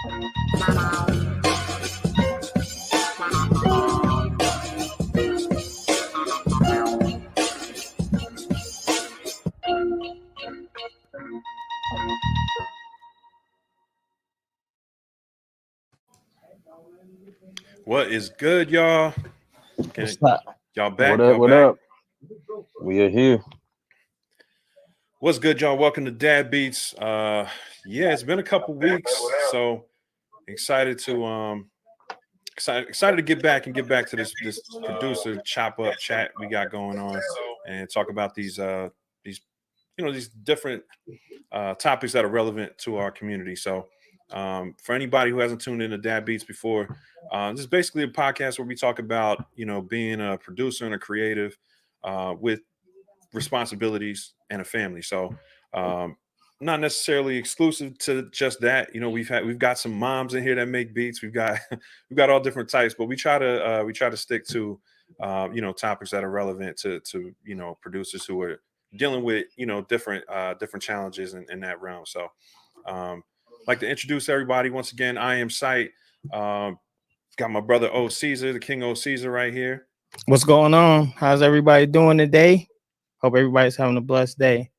What is good, y'all? What's up? Y'all back? What up? Y'all What back? up? We are here. What's good, y'all? Welcome to Dad Beats. Yeah, it's been a couple weeks, so excited to excited to get back to this producer chop up chat we got going on and talk about these these different topics that are relevant to our community. So for anybody who hasn't tuned into Dad Beats before, this is basically a podcast where we talk about being a producer and a creative with responsibilities and a family. So not necessarily exclusive to just that. We've got some moms in here that make beats. We've got we've got all different types, but we try to stick to topics that are relevant to producers who are dealing with different challenges in that realm. So like to introduce everybody once again. I am Sight. Got my brother O Caesar, the King O Caesar, right here. What's going on? How's everybody doing today? Hope everybody's having a blessed day.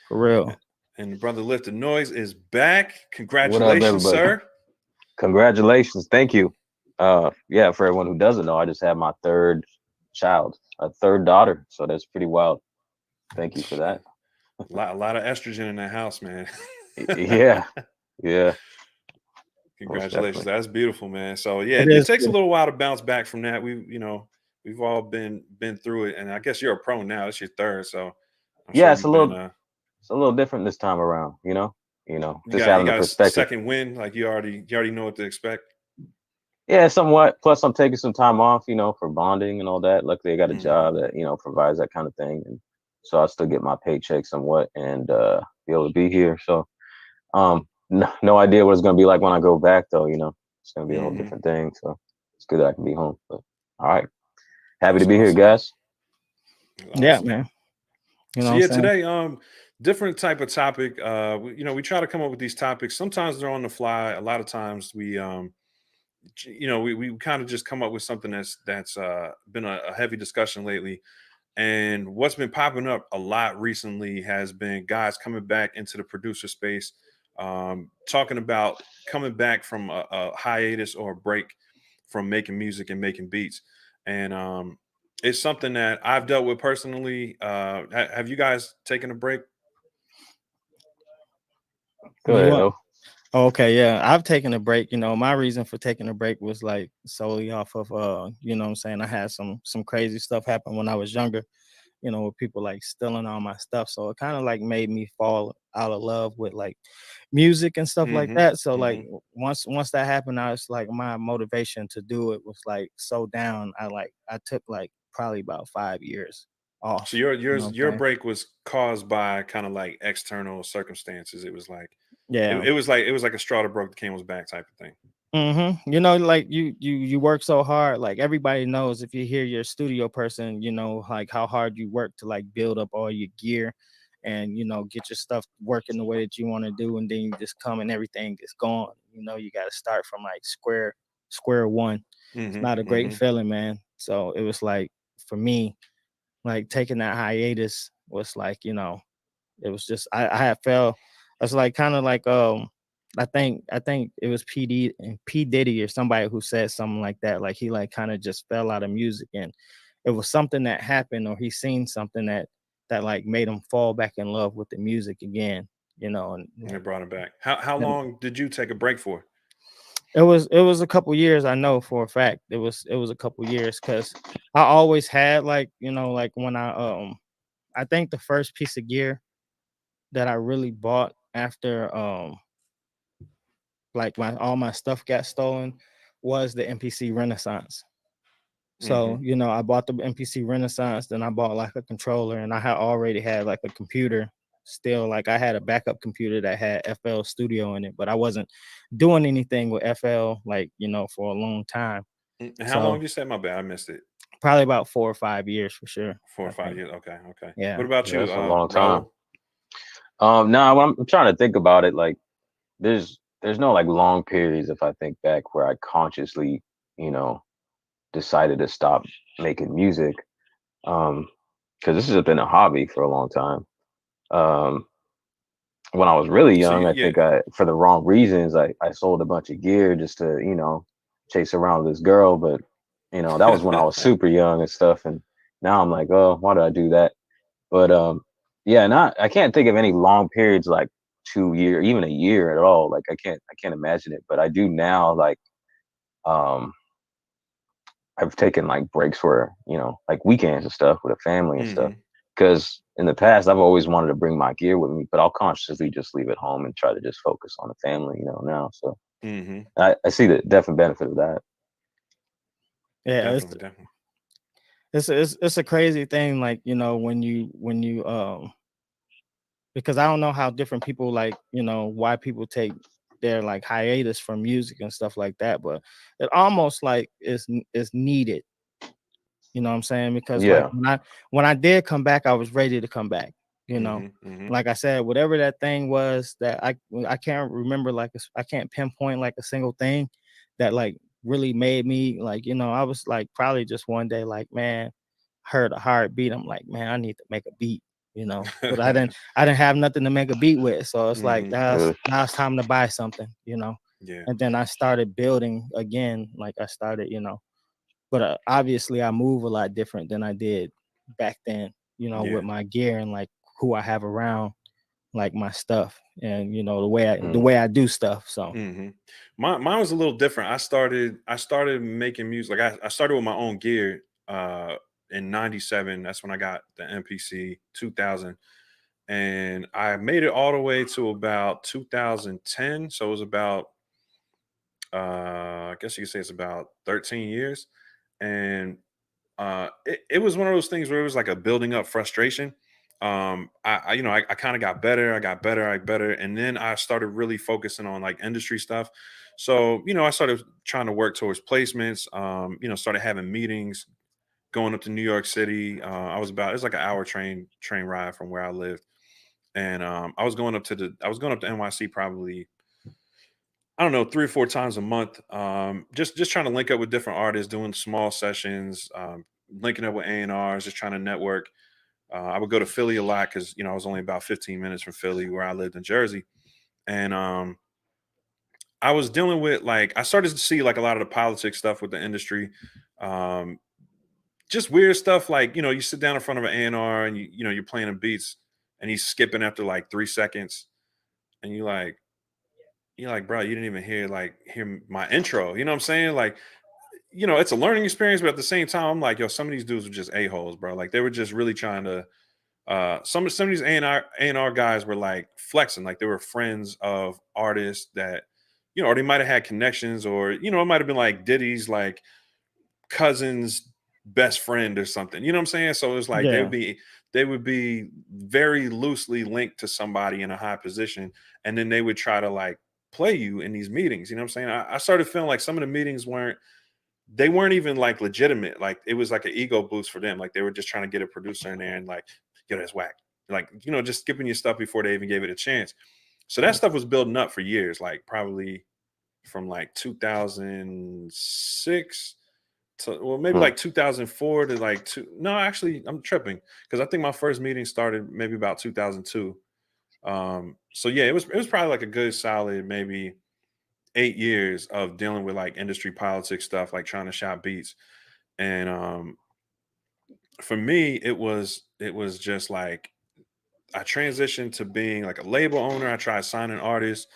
For real. And the brother Lifted Noise is back. What up, Congratulations, everybody? sir. Congratulations. Thank you. Yeah, for everyone who doesn't know, I just had my third child, a third daughter. So that's pretty wild. Thank you for that. A lot of estrogen in that house, man. Yeah. Yeah. Congratulations. That's beautiful, man. So yeah, It it is takes a good. little while to bounce back from that. We've all been through it, and I guess you're a pro now. It's your third, so I'm sure Yeah, it's a you've been little different this time around, you just got having the a perspective. second win. Like you already know what to expect. Yeah, somewhat. Plus I'm taking some time off, for bonding and all that. Luckily I got a Mhm. job that, provides that kind of thing. And so I still get my paycheck somewhat and be able to be here. So no idea what it's gonna be like when I go back though, It's gonna be a whole Mhm. different thing. So it's good that I can be home. But all right. Happy That's to be here, awesome. guys. Yeah, Awesome. man. You know So what yeah, I'm saying? today different type of topic. We try to come up with these topics. Sometimes they're on the fly. A lot of times we kind of just come up with something that's been a heavy discussion lately. And what's been popping up a lot recently has been guys coming back into the producer space, talking about coming back from a hiatus or a break from making music and making beats. And it's something that I've dealt with personally. Have you guys taken a break? Go You ahead, want? though. Okay, yeah. I've taken a break. My reason for taking a break was like solely off of what I'm saying. I had some crazy stuff happen when I was younger, with people like stealing all my stuff. So it kind of like made me fall out of love with like music and stuff like Mm-hmm. that. So like Mm-hmm. once that happened, I was like my motivation to do it was like so down. I took like probably about 5 years So off. You know what I'm your saying? break was caused by kind of like external circumstances. It was like Yeah. it was like a straw that broke the camel's back type of thing. Like you work so hard. Like everybody knows if you hear your studio person, like how hard you work to like build up all your gear and get your stuff working the way that you want to do, and then you just come and everything is gone. You got to start from like square one. It's not a Mm-hmm. great Mm-hmm. feeling, man. So it was like for me, like taking that hiatus was like, it was just I had fell. It's like kind of like I think it was P Diddy or somebody who said something like that. Like he like kind of just fell out of music, and it was something that happened or he seen something that like made him fall back in love with the music again. And And they brought him back. How and long did you take a break for? it was a couple years. I know for a fact it was a couple years because I always had like like when I think the first piece of gear that I really bought after like all my stuff got stolen was the MPC Renaissance. Mm-hmm. So, I bought the MPC Renaissance, then I bought like a controller, and I had already had like a computer still. Like I had a backup computer that had FL Studio in it, but I wasn't doing anything with FL like, for a long time. And how long So did you say? My bad, I missed it. probably about 4 or 5 years for sure. 4 or 5 I think. years. Okay, okay. Yeah. What about Yeah, you, that's a long time. Raul? Now I'm trying to think about it. Like, there's there's no like long periods if I think back where I consciously, you know, decided to stop making music. Because this has been a hobby for a long time. Um, when I was really So young, I yeah. think for the wrong reasons, I sold a bunch of gear just to, you know, chase around this girl. But, you know, that was when I was super young and stuff. And now I'm like, oh, why did I do that? But yeah, I can't think of any long periods like 2 year, even a year at all. Like I can't imagine it. But I do now, like um I've taken like breaks for, you know, like weekends and stuff with a family and stuff. Hmm. Because in the past, I've always wanted to bring my gear with me, but I'll consciously just leave it home and try to just focus on the family, you know, now. So Hmm. I see the definite benefit of that. Yeah, Definitely, definitely. it's a crazy thing, like, you know, when you because I don't know how different people, like, you know, why people take their like hiatus from music and stuff like that, but it almost like is needed. You know what I'm saying? Because like Yeah. when I did come back, I was ready to come back. You know, Hmm. Hmm. like I said, whatever that thing was that I can't remember, like I can't pinpoint like a single thing that like really made me, like, you know, I was like probably just one day like, man, heard a hard beat. I'm like, man, I need to make a beat. You know, but I didn't have nothing to make a beat with, so it's like Hmm. now it's time to buy something. You know, Yeah. and then I started building again. Like I started, you know, but obviously I move a lot different than I did back then, you know, Yeah. with my gear and like who I have around, like my stuff, and you know the Mm, way I do stuff. So Hmm. Mine was a little different. I started making music. Like I started with my own gear in '97. That's when I got the MPC 2000, and I made it all the way to about 2010. So it was about I guess you could say it's about 13 years, and it was one of those things where it was like a building up frustration. I you know, I kind of got better, I got better, and then I started really focusing on like industry stuff. So you know, I started trying to work towards placements. You know, started having meetings, going up to New York City. It's like an hour train ride from where I lived, and I was going up to NYC probably, I don't know, 3 or 4 times a month. Just trying to link up with different artists, doing small sessions, linking up with A&Rs, just trying to network. I would go to Philly a lot because you know I was only about 15 minutes from Philly, where I lived in Jersey, and I was dealing with, like, I started to see like a lot of the politics stuff with the industry, um, just weird stuff. Like, you know, you sit down in front of an A&R and you know you're playing the beats and he's skipping after like 3 seconds, and you're like, bro, you didn't even hear my intro. You know what I'm saying? Like, you know, it's a learning experience, but at the same time, I'm like, yo, some of these dudes were just a-holes, bro. Like they were just really trying to some of these A&R guys were like flexing, like they were friends of artists that, you know, or they might have had connections, or, you know, it might have been like Diddy's like cousin's best friend or something. You know what I'm saying? So it's like yeah. they would be very loosely linked to somebody in a high position, and then they would try to like play you in these meetings. You know what I'm saying? I started feeling like some of the meetings weren't even like legitimate. Like it was like an ego boost for them. Like they were just trying to get a producer in there and like, yo, that's whack. Like, you know, just skipping your stuff before they even gave it a chance. So that stuff was building up for years, like probably from like 2006 to, well, maybe mm, like 2004 to like no, actually I'm tripping, because I think my first meeting started maybe about 2002. So yeah, it was probably like a good solid maybe 8 years of dealing with like industry politics stuff, like trying to shop beats. And for me, it was just like I transitioned to being like a label owner. I tried signing artists,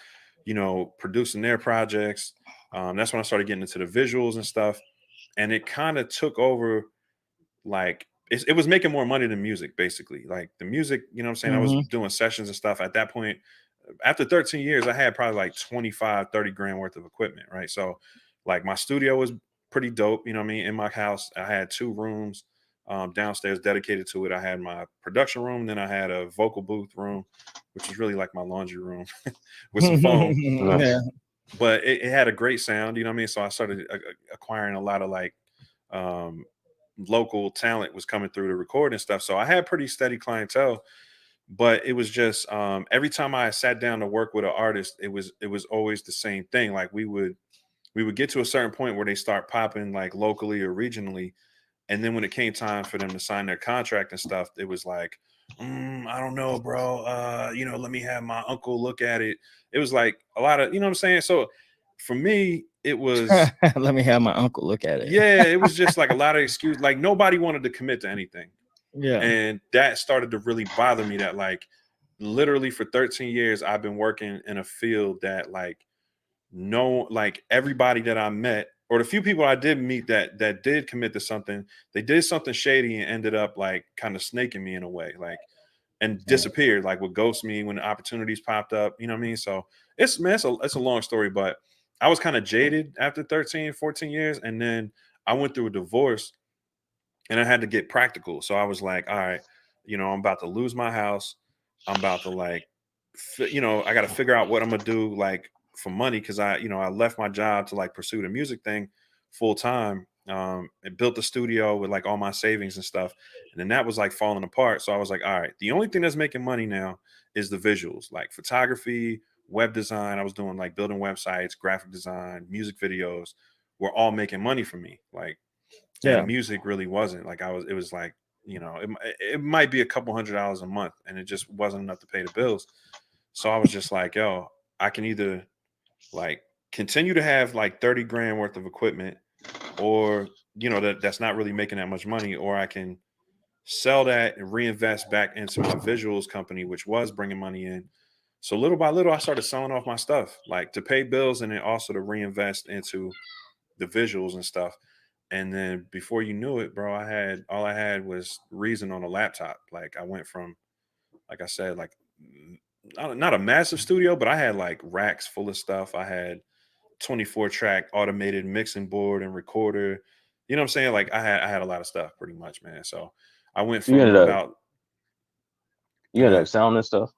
you know, producing their projects. That's when I started getting into the visuals and stuff. And it kind of took over, like it was making more money than music, basically. Like the music, you know what I'm saying? I was Hmm. doing sessions and stuff. At that point, after 13 years, I had probably like 25, 30 grand worth of equipment, right? So like my studio was pretty dope, you know what I mean? In my house, I had 2 rooms downstairs dedicated to it. I had my production room, then I had a vocal booth room, which is really like my laundry room with some foam. nice. Yeah. But it had a great sound, you know what I mean? So I started acquiring a lot of like um, local talent was coming through to record and stuff. So I had pretty steady clientele. but it was just every time I sat down to work with an artist, it was always the same thing. Like we would get to a certain point where they start popping like locally or regionally, and then when it came time for them to sign their contract and stuff, it was like, I don't know, bro. Let me have my uncle look at it. It was like a lot of, you know what I'm saying? So for me, it was, Let me have my uncle look at it. yeah, it was just like a lot of excuse. Like nobody wanted to commit to anything. Yeah. And that started to really bother me that like literally for 13 years, I've been working in a field that like no, like everybody that I met or the few people I did meet that did commit to something, they did something shady and ended up like kind of snaking me in a way, like and Yeah. disappeared, like would ghost me when the opportunities popped up. You know what I mean? So it's man, it's a long story, but I was kind of jaded after 13, 14 years. And then I went through a divorce and I had to get practical. So I was like, all right, I'm about to lose my house. I'm about to like, I got to figure out what I'm gonna do like for money because I left my job to like pursue the music thing full time. And built the studio with like all my savings and stuff, and then that was like falling apart. So I was like, all right, the only thing that's making money now is the visuals, like photography, web design. I was doing like building websites, graphic design, music videos, were all making money for me. Like Yeah. and music really wasn't like it was like it might be a couple $100 a month and it just wasn't enough to pay the bills. So I was just like, yo, I can either like continue to have like 30 grand worth of equipment or that's not really making that much money, or I can sell that and reinvest back into my visuals company, which was bringing money in. So little by little I started selling off my stuff like to pay bills and then also to reinvest into the visuals and stuff. And then before you knew it, bro, I had was Reason on a laptop. Like I went from, like I said, like not a massive studio, but I had like racks full of stuff. I had 24 track automated mixing board and recorder. You know what I'm saying? Like I had a lot of stuff pretty much, man. So I went You from ended up about you ended up selling this stuff.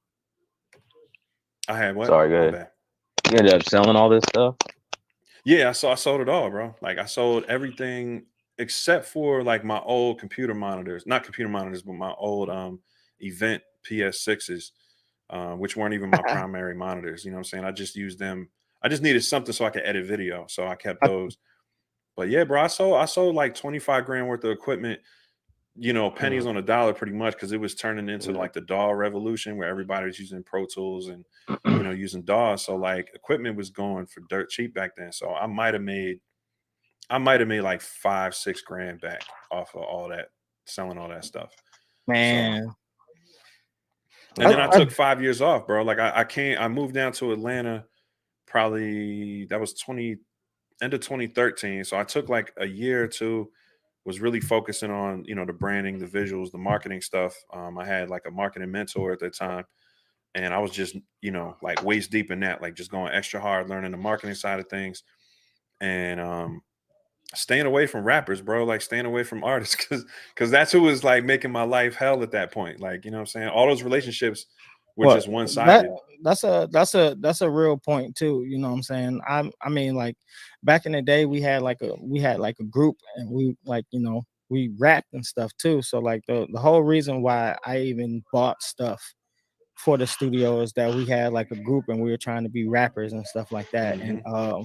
I had what? Sorry, go My ahead. bad. You ended up selling all this stuff. Yeah, I sold it all, bro. Like I sold everything except for like my old computer monitors, not computer monitors, but my old event PS6s, which weren't even my primary monitors. You know what I'm saying? I just used them. I just needed something so I could edit video. So I kept those. But yeah, bro, I sold like 25 grand worth of equipment, pennies Mhm. on a dollar pretty much because it was turning into like the DAW revolution where everybody was using Pro Tools and using DAW. So like equipment was going for dirt cheap back then. So I might have made like 5, 6 grand back off of all that, selling all that stuff. So Man. and I, then I I, took 5 years off, bro. Like I moved down to Atlanta probably that was end of 2013. So I took like a year or two, was really focusing on, the branding, the visuals, the marketing stuff. I had like a marketing mentor at that time. And I was just, like waist deep in that, like just going extra hard, learning the marketing side of things. And staying away from rappers, bro, like staying away from artists because that's who was like making my life hell at that point. Like, you know what I'm saying? All those relationships were well, just one that sided. that's a real point too. You know what I'm saying? I mean, like back in the day, we had like a group, and we like we rapped and stuff too. So like the whole reason why I even bought stuff for the studio is that we had like a group and we were trying to be rappers and stuff like that. And Hmm.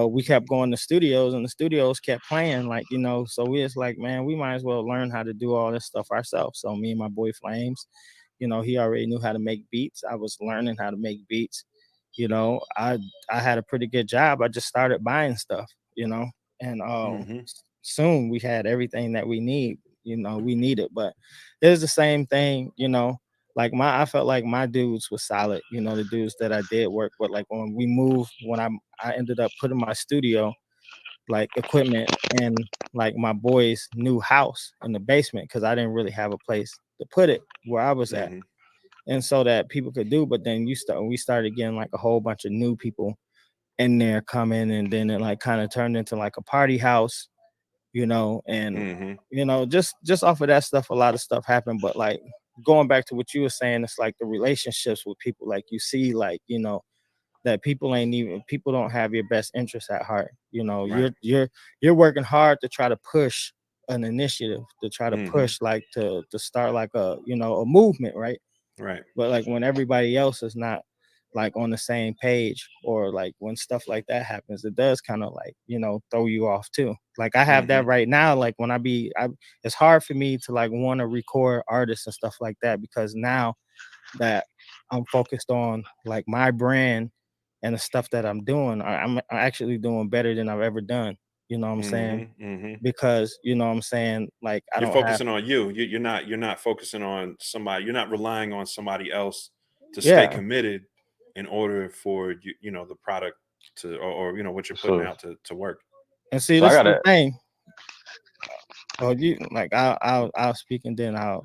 we kept going to studios and the studios kept playing, like, so we was like, man, we might as well learn how to do all this stuff ourselves. So me and my boy Flames, he already knew how to make beats. I was learning how to make beats. I had a pretty good job. I just started buying stuff, and Hmm. soon we had everything that we needed. But it's the same thing, like I felt like my dudes was solid, the dudes that I did work with. Like when we moved, when I ended up putting my studio like equipment in like my boy's new house in the basement because I didn't really have a place to put it where I was at, Hmm. and so that people could do. But then we started getting like a whole bunch of new people in there coming, and then it like kind of turned into like a party house, and Hmm. just off of that stuff, a lot of stuff happened. But like going back to what you were saying, it's like the relationships with people, like you see, like that people don't have your best interests at heart. Right. You're working hard to try to push an initiative, to try to Hmm. push like to start like a movement, right? Right. But like when everybody else is not like on the same page, or like when stuff like that happens, it does kind of like, throw you off too. Like I have Mm-hmm. that right now. Like when it's hard for me to like want to record artists and stuff like that, because now that I'm focused on like my brand and the stuff that I'm doing, I'm actually doing better than I've ever done. You know what I'm saying? Mm-hmm. Mm-hmm. Because like I You're don't have, focusing on you. You're not focusing on somebody. You're not relying on somebody else to stay yeah. committed in order for the product to or what you're putting So out to work. And see, so I this is the gotta thing. Oh, you like I'll speak, and then I'll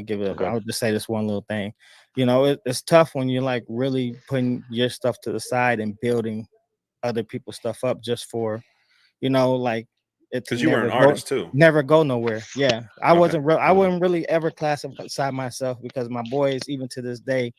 give it. okay. I'll just say this one little thing. It's tough when you're like really putting your stuff to the side and building other people's stuff up just for like it to Because you were an artist too. never go nowhere. Yeah, I Okay. wasn't real. I Mhm. wouldn't really ever classify myself, because my boys even to this day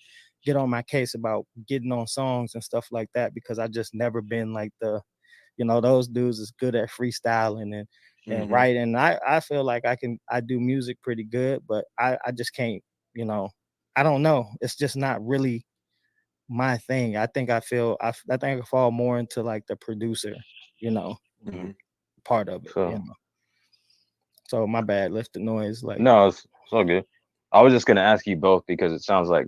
get on my case about getting on songs and stuff like that, because I just never been like those dudes is good at freestyling and Mhm. writing. I feel like I do music pretty good, but I just can't, you know, I don't know. It's just not really my thing. I think I fall more into like the producer, you know, Mhm. part of it. So So my bad, lift the noise. Like, no, it's all good. I was just gonna ask you both because it sounds like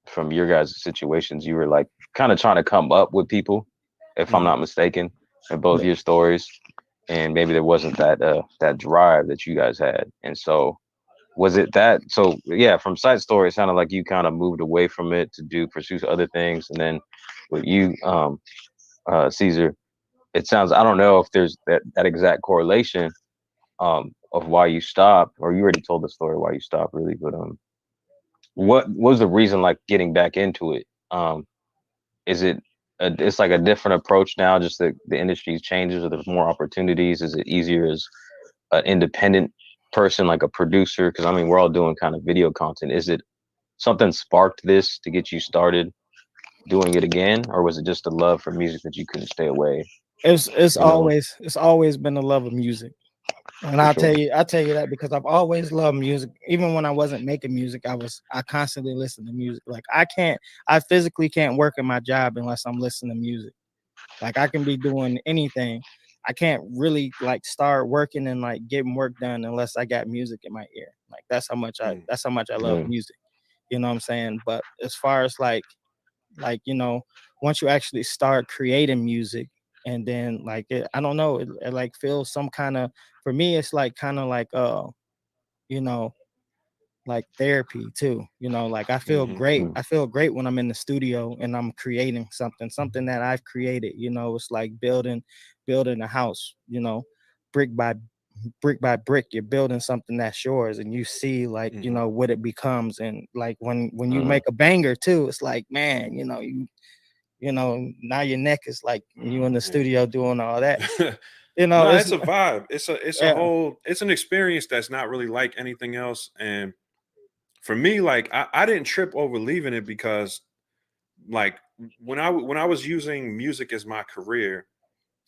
from your guys' situations, you were like kind of trying to come up with people, if I'm Mhm. not mistaken, in both yeah, your stories. And maybe there wasn't that drive that you guys had. And so was it that so yeah, from side story, it sounded like you kind of moved away from it to pursue other things. And then with you, Caesar, it sounds I don't know if there's that exact correlation of why you stopped, or you already told the story why you stopped really, but what was the reason like getting back into it? Is it it's like a different approach now, just the industry changes or there's more opportunities? Is it easier as an independent person, like a producer? Because I mean, we're all doing kind of video content. Is it something sparked this to get you started doing it again, or was it just a love for music that you couldn't stay away? it's You know, always been the love of music. And for sure. I'll tell you that because I've always loved music. Even when I wasn't making music, I constantly listened to music. Like I physically can't work in my job unless I'm listening to music. Like I can be doing anything. I can't really like start working and like getting work done unless I got music in my ear. Like Mhm. that's how much I love Mm, music. You know what I'm saying? But as far as like once you actually start creating music, and then like I don't know, it like feels some kind of, for me it's like kind of like you know like therapy too. Like Mhm. mm, I feel great when I'm in the studio and I'm creating something that I've created. It's like building a house, brick by brick by brick. You're building something that's yours, and you see like Mhm. what it becomes. And like when you mm, make a banger too, it's like, man, now your neck is like you in the Yeah. studio doing all that. No, It's it's a vibe. It's a yeah, whole. It's an experience that's not really like anything else. And for me, like I didn't trip over leaving it because like when I was using music as my career,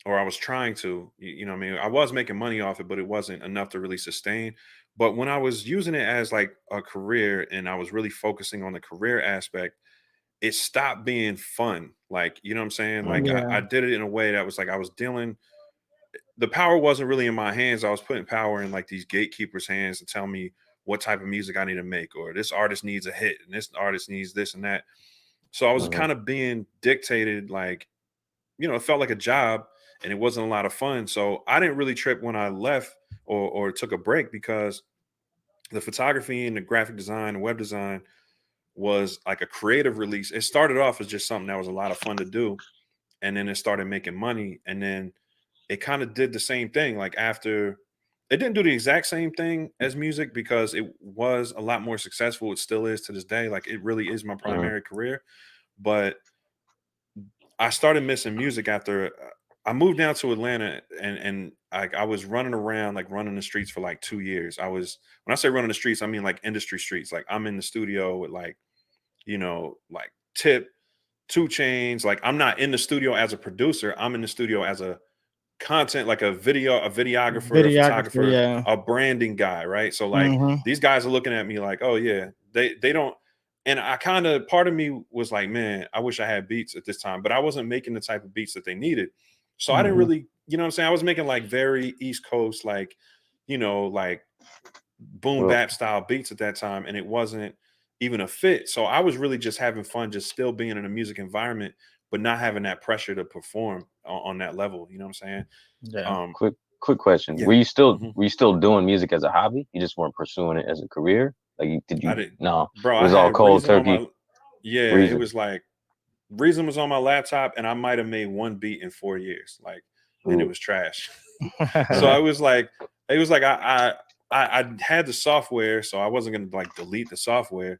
or I was trying to, what I mean, I was making money off it, but it wasn't enough to really sustain. But when I was using it as like a career and I was really focusing on the career aspect, it stopped being fun. Like, you know what I'm saying? Like mm, yeah, I did it in a way that was like I was dealing, the power wasn't really in my hands. I was putting power in like these gatekeepers' hands to tell me what type of music I need to make, or this artist needs a hit and this artist needs this and that. So I was mhm, kind of being dictated, like, it felt like a job and it wasn't a lot of fun. So I didn't really trip when I left or took a break, because the photography and the graphic design and web design was like a creative release. It started off as just something that was a lot of fun to do. And then it started making money. And then it kind of did the same thing. Like after, it didn't do the exact same thing as music because it was a lot more successful. It still is to this day. Like it really is my mhm, primary career. But I started missing music after I moved down to Atlanta, and I was running around, like running the streets for like 2 years. When I say running the streets, I mean like industry streets. Like I'm in the studio with like, like Tip, Two Chains. Like I'm not in the studio as a producer. I'm in the studio as a content, like a videographer, a videographer, photographer, yeah. a branding guy, right? So like Hmm. these guys are looking at me like, oh yeah, They don't. And I kind of, part of me was like, man, I wish I had beats at this time, but I wasn't making the type of beats that they needed. So I didn't really, you know what I'm saying? I was making like very East Coast, like, like boom Well, bap style beats at that time, and it wasn't even a fit. So I was really just having fun, just still being in a music environment, but not having that pressure to perform on that level. You know what I'm saying? Yeah. Um, quick question. yeah. Mhm. Were you still doing music as a hobby? You just weren't pursuing it as a career? Like did I you did, no, bro. it I was all had cold Reason on turkey my, yeah. It reason. was like Reason was on my laptop, and I might have made one beat in 4 years, like, and it Ooh. was trash. So I was like, it was like I had the software, so I wasn't gonna like delete the software,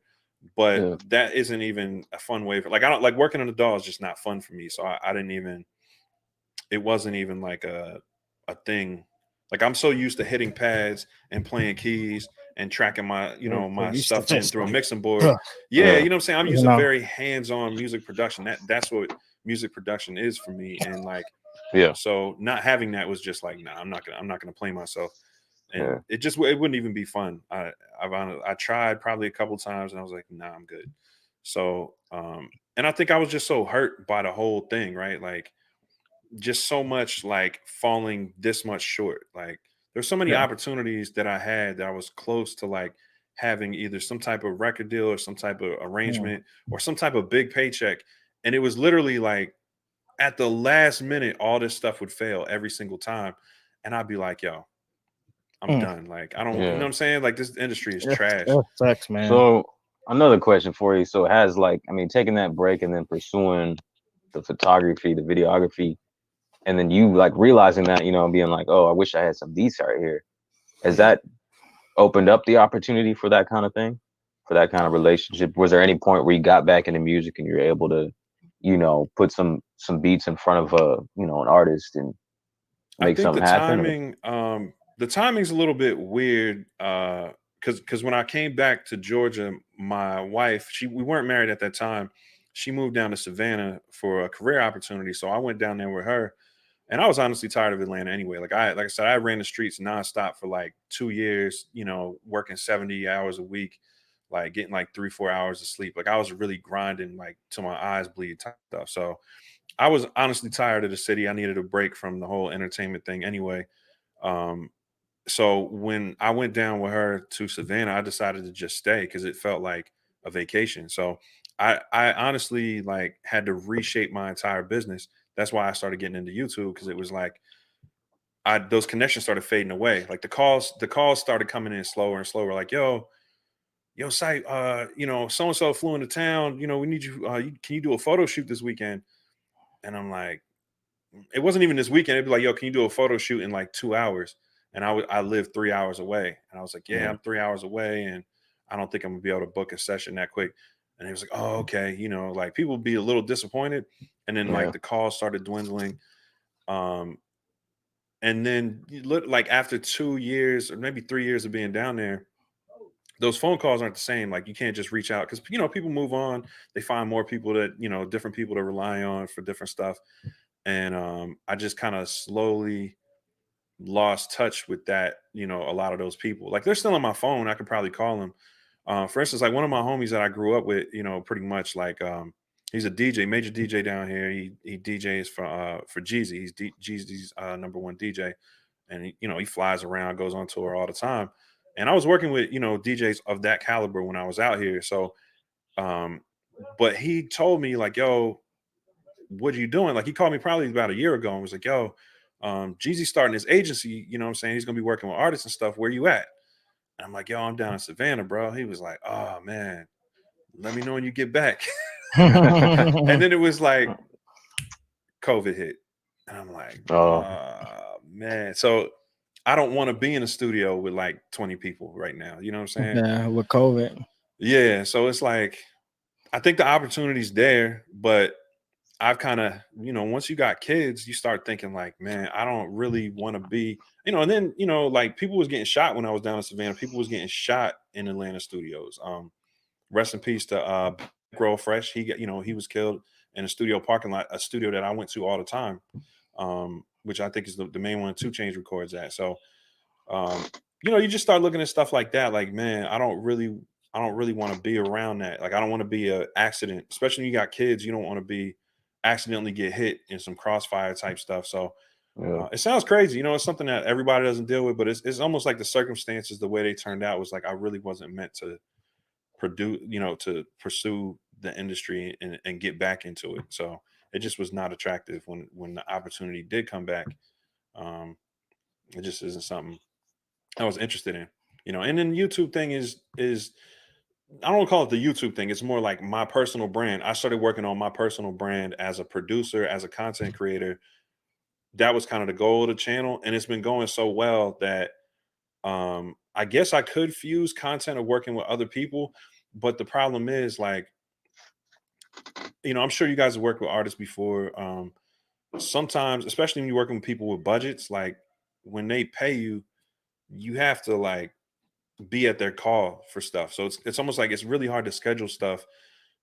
but Yeah. that isn't even a fun way for, like, I don't like working on the DAW is just not fun for me. So I didn't even, it wasn't even like a thing. Like, I'm so used to hitting pads and playing keys and tracking my, So my you used to stuff in just through a like, mixing board. huh, Yeah, Yeah. you know what I'm saying? I'm you used to know. very hands-on music production. That's what music production is for me. And like, Yeah. so not having that was just like, nah, I'm not gonna play myself. And Yeah. it wouldn't even be fun. I tried probably a couple times, and I was like, nah, I'm good. So and I think I was just so hurt by the whole thing, right? Like, just so much like falling this much short. Like, there's so many Yeah. opportunities that I had that I was close to like having either some type of record deal or some type of Mm. arrangement or some type of big paycheck. And it was literally like at the last minute, all this stuff would fail every single time. And I'd be like, yo, I'm Mm. done. Like, I don't, you know Yeah. what I'm saying? Like, this industry is trash. That sucks, man. So another question for you. So has like, I mean, taking that break and then pursuing the photography, the videography, and then you like realizing that, being like, oh, I wish I had some beats right here. Has Mhm. that opened up the opportunity for that kind of thing, for that kind of relationship? Was there any point where you got back into music and you're able to, put some beats in front of an artist and I make think something happen? Or the timing's a little bit weird. Because when I came back to Georgia, my wife, we weren't married at that time. She moved down to Savannah for a career opportunity. So I went down there with her. And I was honestly tired of Atlanta anyway. Like I said, I ran the streets nonstop for like 2 years, working 70 hours a week, like getting like 3, 4 hours of sleep. Like, I was really grinding like till my eyes bleed type stuff. So I was honestly tired of the city. I needed a break from the whole entertainment thing anyway. Um, so when I went down with her to Savannah, I decided to just stay because it felt like a vacation. So I honestly like had to reshape my entire business. That's why I started getting into YouTube, because it was like those connections started fading away. Like, the calls started coming in slower and slower. Like, yo, site, so and so flew into town. We need you. Can you do a photo shoot this weekend? And I'm like, it wasn't even this weekend. It'd be like, yo, can you do a photo shoot in like 2 hours? And I live 3 hours away. And I was like, yeah, yeah, I'm 3 hours away. And I don't think I'm gonna be able to book a session that quick. And he was like, oh, okay. Like, people would be a little disappointed. And then like yeah, the calls started dwindling. Um, and then you look like after 2 years or maybe 3 years of being down there, those phone calls aren't the same. Like, you can't just reach out because people move on. They find more people that, different people to rely on for different stuff. And I just kind of slowly lost touch with that. A lot of those people, like, they're still on my phone. I could probably call them. For instance, like one of my homies that I grew up with, pretty much like, he's a DJ, major DJ down here. He DJs for Jeezy. He's Jeezy's number one DJ, and he flies around, goes on tour all the time. And I was working with DJs of that caliber when I was out here. So, um, but he told me like, yo, what are you doing? Like, he called me probably about a year ago and was like, yo, Jeezy's starting his agency, you know what I'm saying? He's gonna be working with artists and stuff. Where you at? And I'm like, yo, I'm down in Savannah, bro. He was like, oh man, let me know when you get back. And then it was like COVID hit. And I'm like, oh oh man. So I don't want to be in a studio with like 20 people right now. You know what I'm saying? Yeah, with COVID. Yeah. So it's like, I think the opportunity's there, but I've kind of, once you got kids, you start thinking like, man, I don't really want to be, and then, like, people was getting shot when I was down in Savannah. People was getting shot in Atlanta studios. Rest in peace to Grow Fresh. He got, he was killed in a studio parking lot, a studio that I went to all the time, which I think is the main one 2 Chainz records at. So, you just start looking at stuff like that. Like, man, I don't really I don't really want to be around that. Like I don't want to be a accident, especially when you got kids. You don't want to be accidentally get hit in some crossfire type stuff. So Yeah. it sounds crazy. You know, it's something that everybody doesn't deal with, but it's almost like the circumstances, the way they turned out was like I really wasn't meant to produce, you know, to pursue the industry and get back into it. So it just was not attractive when the opportunity did come back. Um, it just isn't something I was interested in. You know, and then YouTube thing is I don't call it the YouTube thing. It's more like my personal brand. I started working on my personal brand as a producer, as a content creator. That was kind of the goal of the channel, and it's been going so well that I guess I could fuse content of working with other people, but the problem is like, you know, I'm sure you guys have worked with artists before. Sometimes, especially when you're working with people with budgets, like when they pay you, you have to like be at their call for stuff. So it's almost like it's really hard to schedule stuff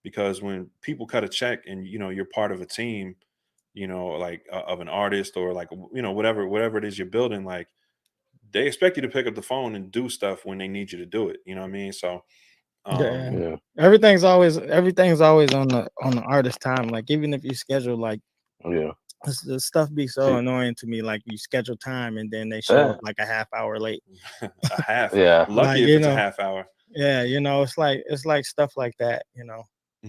because when people cut a check and you know you're part of a team, you know, like of an artist or like you know whatever it is you're building, like they expect you to pick up the phone and do stuff when they need you to do it. You know what I mean? So Yeah. um Yeah. Everything's always on the artist time. Like even if you schedule like Yeah. the stuff be so See, annoying to me. Like you schedule time and then they show up yeah. like a half hour late. a half. Yeah. Lucky Like if it's a half hour. yeah, it's like stuff like that.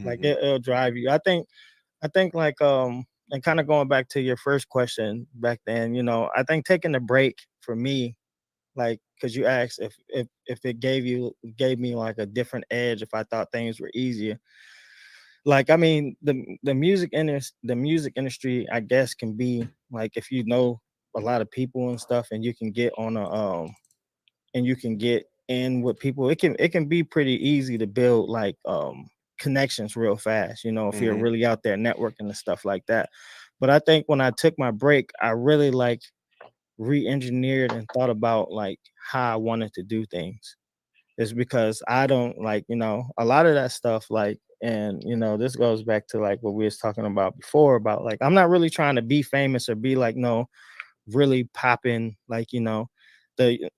Like Hmm. it'll drive you. I think like and kind of going back to your first question back then. I think taking a break for me, like because you asked if it gave me like a different edge if I thought things were easier. Like I mean the music industry I guess can be like if you know a lot of people and stuff and you can get on a and you can get in with people, it can be pretty easy to build like connections real fast, if you're Hmm. really out there networking and stuff like that. But I think when I took my break, I really like re-engineered and thought about like how I wanted to do things. Is because I don't like, a lot of that stuff, like, and this goes back to like what we was talking about before about like I'm not really trying to be famous or be like no really popping like the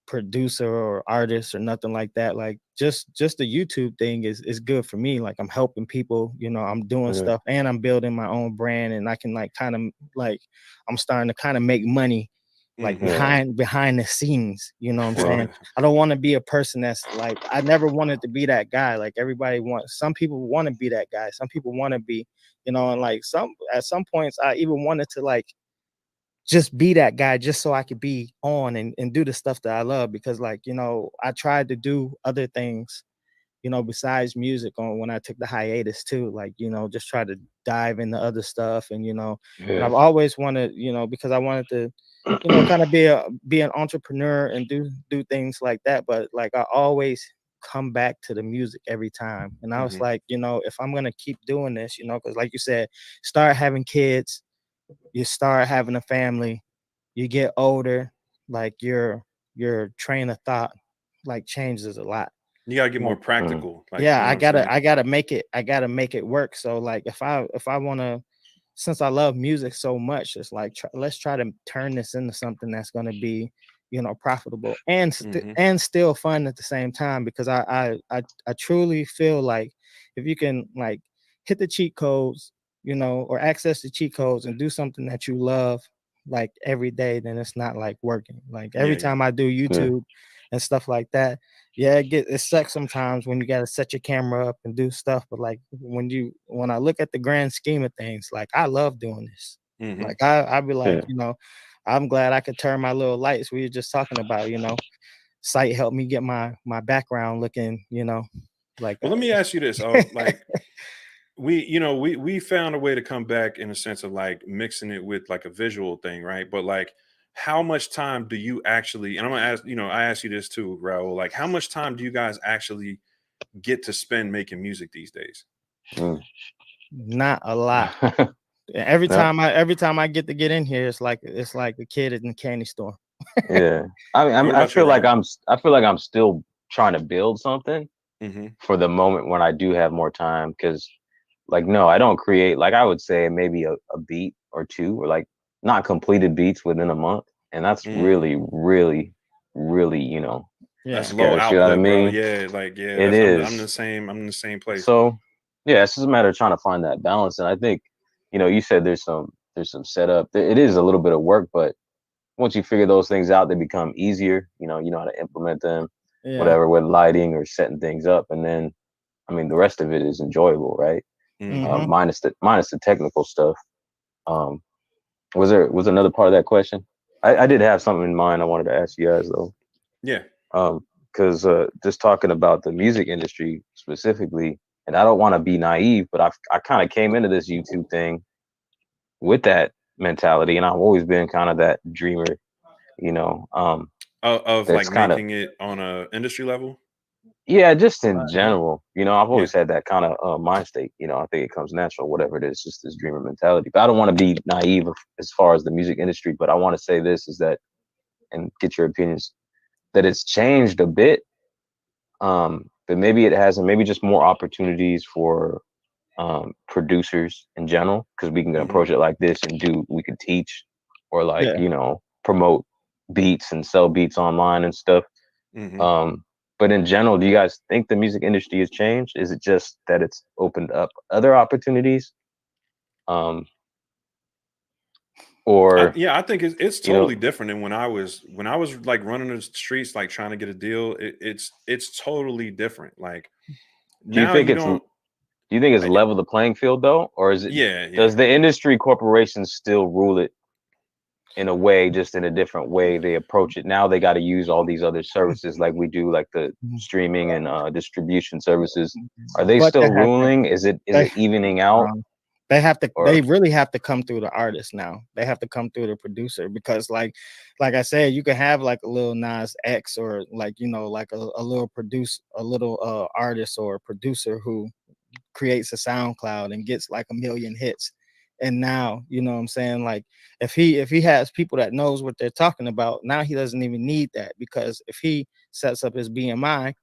producer or artist or nothing like that. Like just the YouTube thing is good for me. Like I'm helping people, I'm doing Yeah. stuff and I'm building my own brand and I can like kind of like I'm starting to kind of make money like Hmm. Yeah. behind the scenes, you know what I'm Well. saying? I don't want to be a person that's like I never wanted to be that guy. Like everybody wants some people want to be that guy. Some people want to be, and like some at some points I even wanted to like just be that guy just so I could be on and do the stuff that I love because like, I tried to do other things, besides music on when I took the hiatus too, like, just try to dive into other stuff and Yeah. I've always wanted, because I wanted to, kind of be an entrepreneur and do things like that. But like I always come back to the music every time. And I was Hmm. like, if I'm gonna keep doing this, because like you said, start having kids, you start having a family, you get older, like your train of thought like changes a lot. You gotta get more Like, Mm. practical, like yeah, you know I what I'm gotta saying. I gotta make it I gotta make it work. So like if I wanna, since I love music so much, it's like let's try to turn this into something that's gonna be, profitable and Hmm. and still fun at the same time. Because I truly feel like if you can like hit the cheat codes, or access the cheat codes and do something that you love like every day, then it's not like working. Like every Yeah, yeah. time I do Yeah. YouTube and stuff like that, yeah, it sucks sometimes when you gotta set your camera up and do stuff. But like when I look at the grand scheme of things, like I love doing this. Hmm. Like I'd be like, Yeah. I'm glad I could turn my little lights we were just talking about, sight helped me get my background looking, like Well, let me ask you this. Like we found a way to come back in a sense of like mixing it with like a visual thing, right? But like how much time do you actually, and I'm gonna ask, I ask you this too, Raul, like how much time do you guys actually get to spend making music these days? Mm. not a lot. Every No. time I get to get in here, it's like a kid in the candy store. Yeah. I mean, What I about you, feel like Raul? I feel like I'm still trying to build something Hmm. for the moment when I do have more time. Because, like, no, I don't create. Like, I would say maybe a beat or two, or like not completed beats within a month, and that's Mm. really, really, really, Yeah. That's low Yeah, see what I output, bro. mean? Yeah, like yeah, It that's I'm in is. the same. I'm in the same place. So yeah, it's just a matter of trying to find that balance. And I think, you said there's some setup. It is a little bit of work, but once you figure those things out, they become easier. You know how to implement them, Yeah. whatever, with lighting or setting things up. And then I mean the rest of it is enjoyable, right? Mm-hmm. Mm-hmm. Minus the technical stuff. Um was another part of that question? I did have something in mind I wanted to ask you guys though. Yeah. Because just talking about the music industry specifically, and I don't want to be naive, but I kind of came into this YouTube thing with that mentality, and I've always been kind of that dreamer, you know. Of like That's kind of making it on a industry level. yeah, just in Right. general, I've Yeah. always had that kind of mind state. I think it comes natural, whatever it is, just this dreamer mentality. But I don't want to be naive as far as the music industry. But I want to say this is that, and get your opinions, that it's changed a bit. But maybe it hasn't. Maybe just more opportunities for producers in general, because we can Mm-hmm. approach it like this and we could teach or like Yeah. promote beats and sell beats online and stuff. Mm-hmm. But in general, do you guys think the music industry has changed? Is it just that it's opened up other opportunities? Um, or Yeah, I think it's you totally know, different than when I was like running the streets, like trying to get a deal. It's totally different. Like do you now think you it's don't. I- level the playing field though, or yeah, yeah. does the industry corporations still rule it in a way, just in a different way they approach it? Now they got to use all these other services like we do, like the streaming and distribution services. Are they But still ruling? Is they it evening out? they have to Or they really have to come through the artist now. They have to come through the producer because like I said, you can have like a little Nas X or like like a little artist or producer who creates a SoundCloud and gets like a million hits. And now, you know what I'm saying? Like if he has people that knows what they're talking about, now he doesn't even need that because if he sets up his BMI,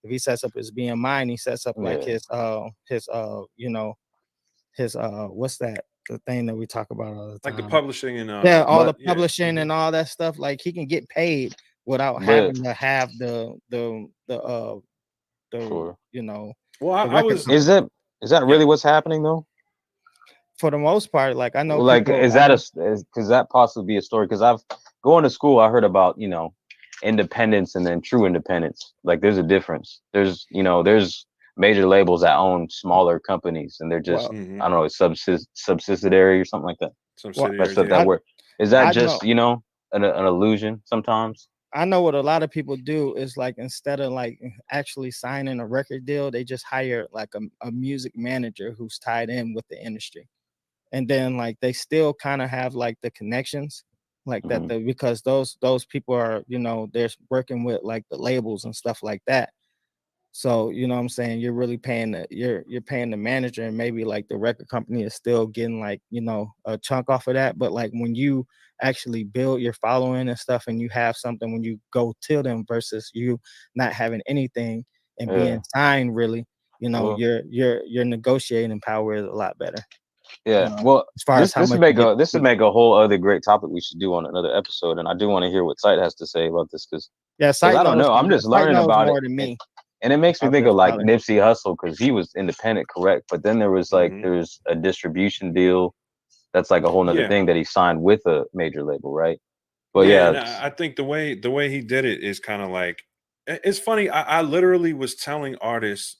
if he sets up his BMI and he sets up like yeah, his what's that the thing that we talk about all the Like the time? publishing and Yeah, all the but yeah. publishing Mm-hmm. and all that stuff. Like he can get paid without but having to have the for Well, the I record was is company. that is that yeah. really what's happening though? For the most part, like I know Like, people. is that could that possibly be a story? Because I've going to school, I heard about independence and then true independence. Like, there's a difference. There's major labels that own smaller companies, and they're just Well, Mm-hmm. I don't know, subsidiary or something like that. well, Messed Subsidiaries, up yeah. that word. Is that I just know an illusion sometimes? I know what a lot of people do is like instead of like actually signing a record deal, they just hire like a music manager who's tied in with the industry. And then like they still kind of have like the connections like that Hmm. because those people are they're working with like the labels and stuff like that. So you know what I'm saying, you're really paying you're paying the manager, and maybe like the record company is still getting like a chunk off of that. But like when you actually build your following and stuff and you have something when you go to them versus you not having anything and being Yeah. signed, really, Well, your negotiating power is a lot better, yeah. Well, as far as how much you get this would paid. make a whole other great topic we should do on another episode, and I do want to hear what Sight has to say about this Yeah, because Sight I don't knows know. I'm just Sight learning knows about it, more than me and it makes me about think this of like probably. Nipsey Hussle because he was independent, correct? But then there was like Mm-hmm. there's a distribution deal that's like a whole nother Yeah. thing that he signed with a major label, right? But Yeah, yeah, and I think the way he did it is kind of like it's funny. I literally was telling artists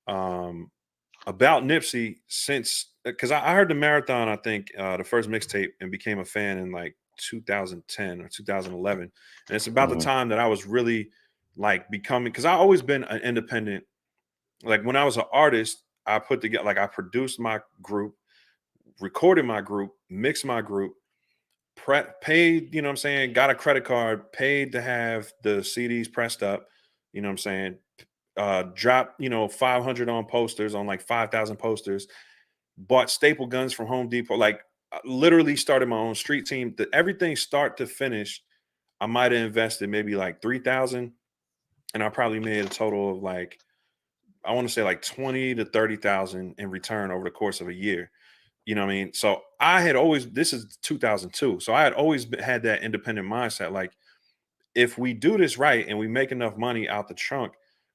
um about Nipsey since because I heard the marathon. I think the first mixtape and became a fan in like 2010 or 2011, and it's about the mhm, time that I was really like becoming because I always been an independent. Like when I was an artist, I put together like I produced my group, recorded my group, mixed my group, paid, you know what I'm saying, got a credit card, paid to have the CDs pressed up, you know what I'm saying, dropped, 500 on posters on like 5,000 posters, bought staple guns from Home Depot, like I literally started my own street team. Everything start to finish, I might have invested maybe like 3,000 and I probably made a total of like I want to say like 20 to 30,000 in return over the course of a year. You know what I mean? So I had always, this is 2002. So I had always had that independent mindset. Like if we do this right and we make enough money out the trunk,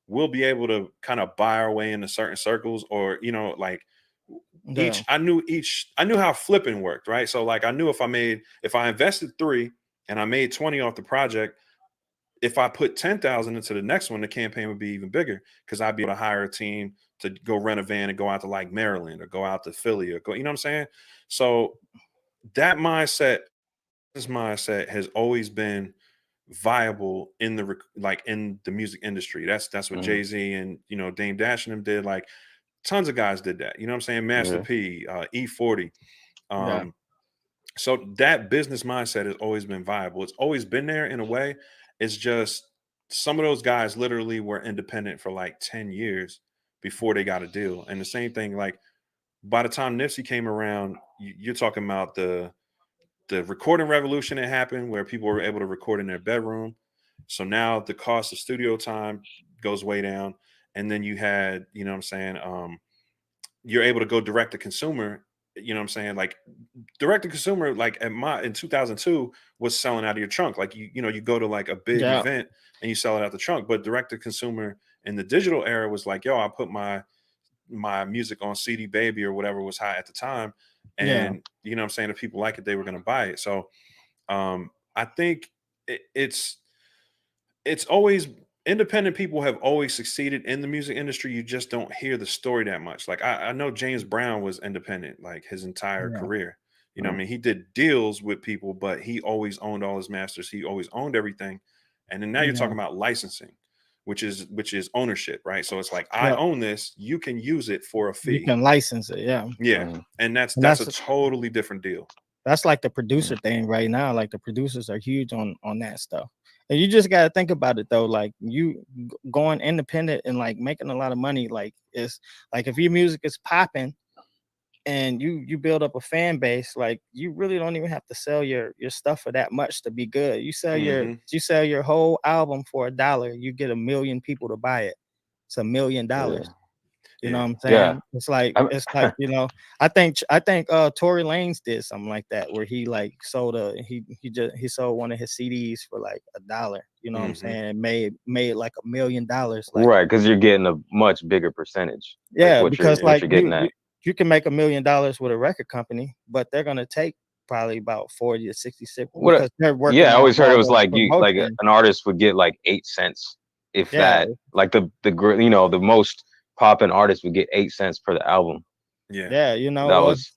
we'll be able to kind of buy our way into certain circles, or like Yeah. I knew how flipping worked, right? So like I knew if I invested 3 and I made 20 off the project, if I put 10,000 into the next one, the campaign would be even bigger, because I'd be able to hire a team to go rent a van and go out to like Maryland or go out to Philly or go, you know what I'm saying? So that this mindset has always been viable in in the music industry. That's what Mhm. Jay-Z and Dame Dash and them did. Like tons of guys did that. You know what I'm saying? Master Yeah. P, E40. Yeah. So that business mindset has always been viable. It's always been there in a way. It's just some of those guys literally were independent for like 10 years before they got a deal. And the same thing, like by the time Nipsey came around, you're talking about the recording revolution that happened, where people were able to record in their bedroom. So now the cost of studio time goes way down. And then you had, you know what I'm saying, you're able to go direct to consumer, you know what I'm saying? Like direct to consumer, like in 2002 was selling out of your trunk. Like you go to like a big Yeah. event and you sell it out the trunk. But direct to consumer in the digital era was like, yo, I put my music on CD Baby or whatever was high at the time. Yeah. And you know what I'm saying, if people like it, they were going to buy it. So I think it's always, independent people have always succeeded in the music industry. You just don't hear the story that much. Like I know James Brown was independent like his entire Yeah. career. You know what I Mhm. mean? He did deals with people, but he always owned all his masters. He always owned everything. And then now you're Yeah. talking about licensing, which is ownership, right? So it's like, I Yeah. own this, you can use it for a You fee. can license it. Yeah. Yeah. Mhm. And And that's a totally different deal. that's like the Mhm. producer thing right now. Like the producers are huge on that stuff. And you just got to think about it though. Like going independent and like making a lot of money, like it's like if your music is popping and you build up a fan base, like you really don't even have to sell your stuff for that much to be good. Hmm. You sell your whole album for $1, you get 1 million people to buy it. It's $1 million. Yeah. You know Yeah. what I'm Yeah. saying? It's like, I'm, I think Tory Lanez did something like that where he like sold he sold one of his CDs for like $1. You know what I'm Hmm. saying? And made like $1 million. Like, right, because you're getting a much bigger percentage, like yeah, because Yeah. what like you're getting at. you can make $1 million with a record company, but they're gonna take probably about 40 to 66 What? because they're working Yeah, I on always heard it all was the like promotion. an artist would get like 8 cents, if Yeah, that. Like the most popping artist would get 8 cents per the album. Yeah. yeah, That or was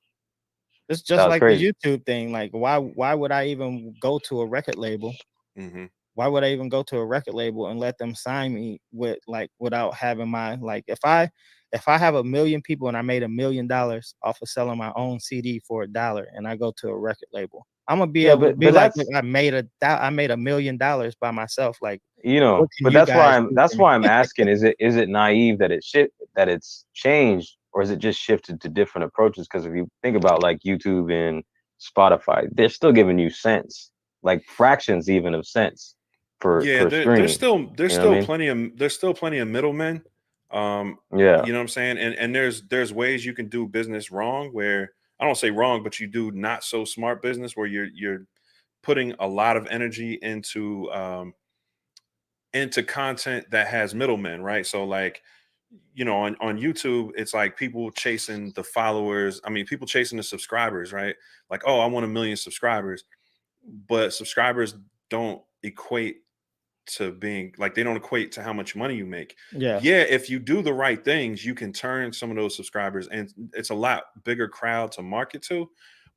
it's that just was like the crazy. YouTube thing. Like, why would I even go to a record label? Hmm. Why would I even go to a record label and let them sign me with like without having my like if I have 1 million people and I made $1 million off of selling my own CD for $1 and I go to a record label, I'm gonna be Yeah, able to but be like, look, that's I made $1 million by myself. Like, what can but you guys do for that's me? why I'm asking, is it naive that that it's changed, or is it just shifted to different approaches? Because if you think about like YouTube and Spotify, they're still giving you cents, like fractions even of cents Yeah, per stream. there's You know what I still mean? plenty of middlemen. Yeah. You know what I'm saying? And there's ways you can do business wrong, where I don't say wrong, but you do not so smart business where you're putting a lot of energy into content that has middlemen, right? So like, on YouTube, it's like people chasing the followers. I mean, people chasing the subscribers, right? Like, oh, I want 1 million subscribers, but subscribers don't equate to being like, they don't equate to how much money you make. Yeah, Yeah, if you do the right things, you can turn some of those subscribers, and it's a lot bigger crowd to market to.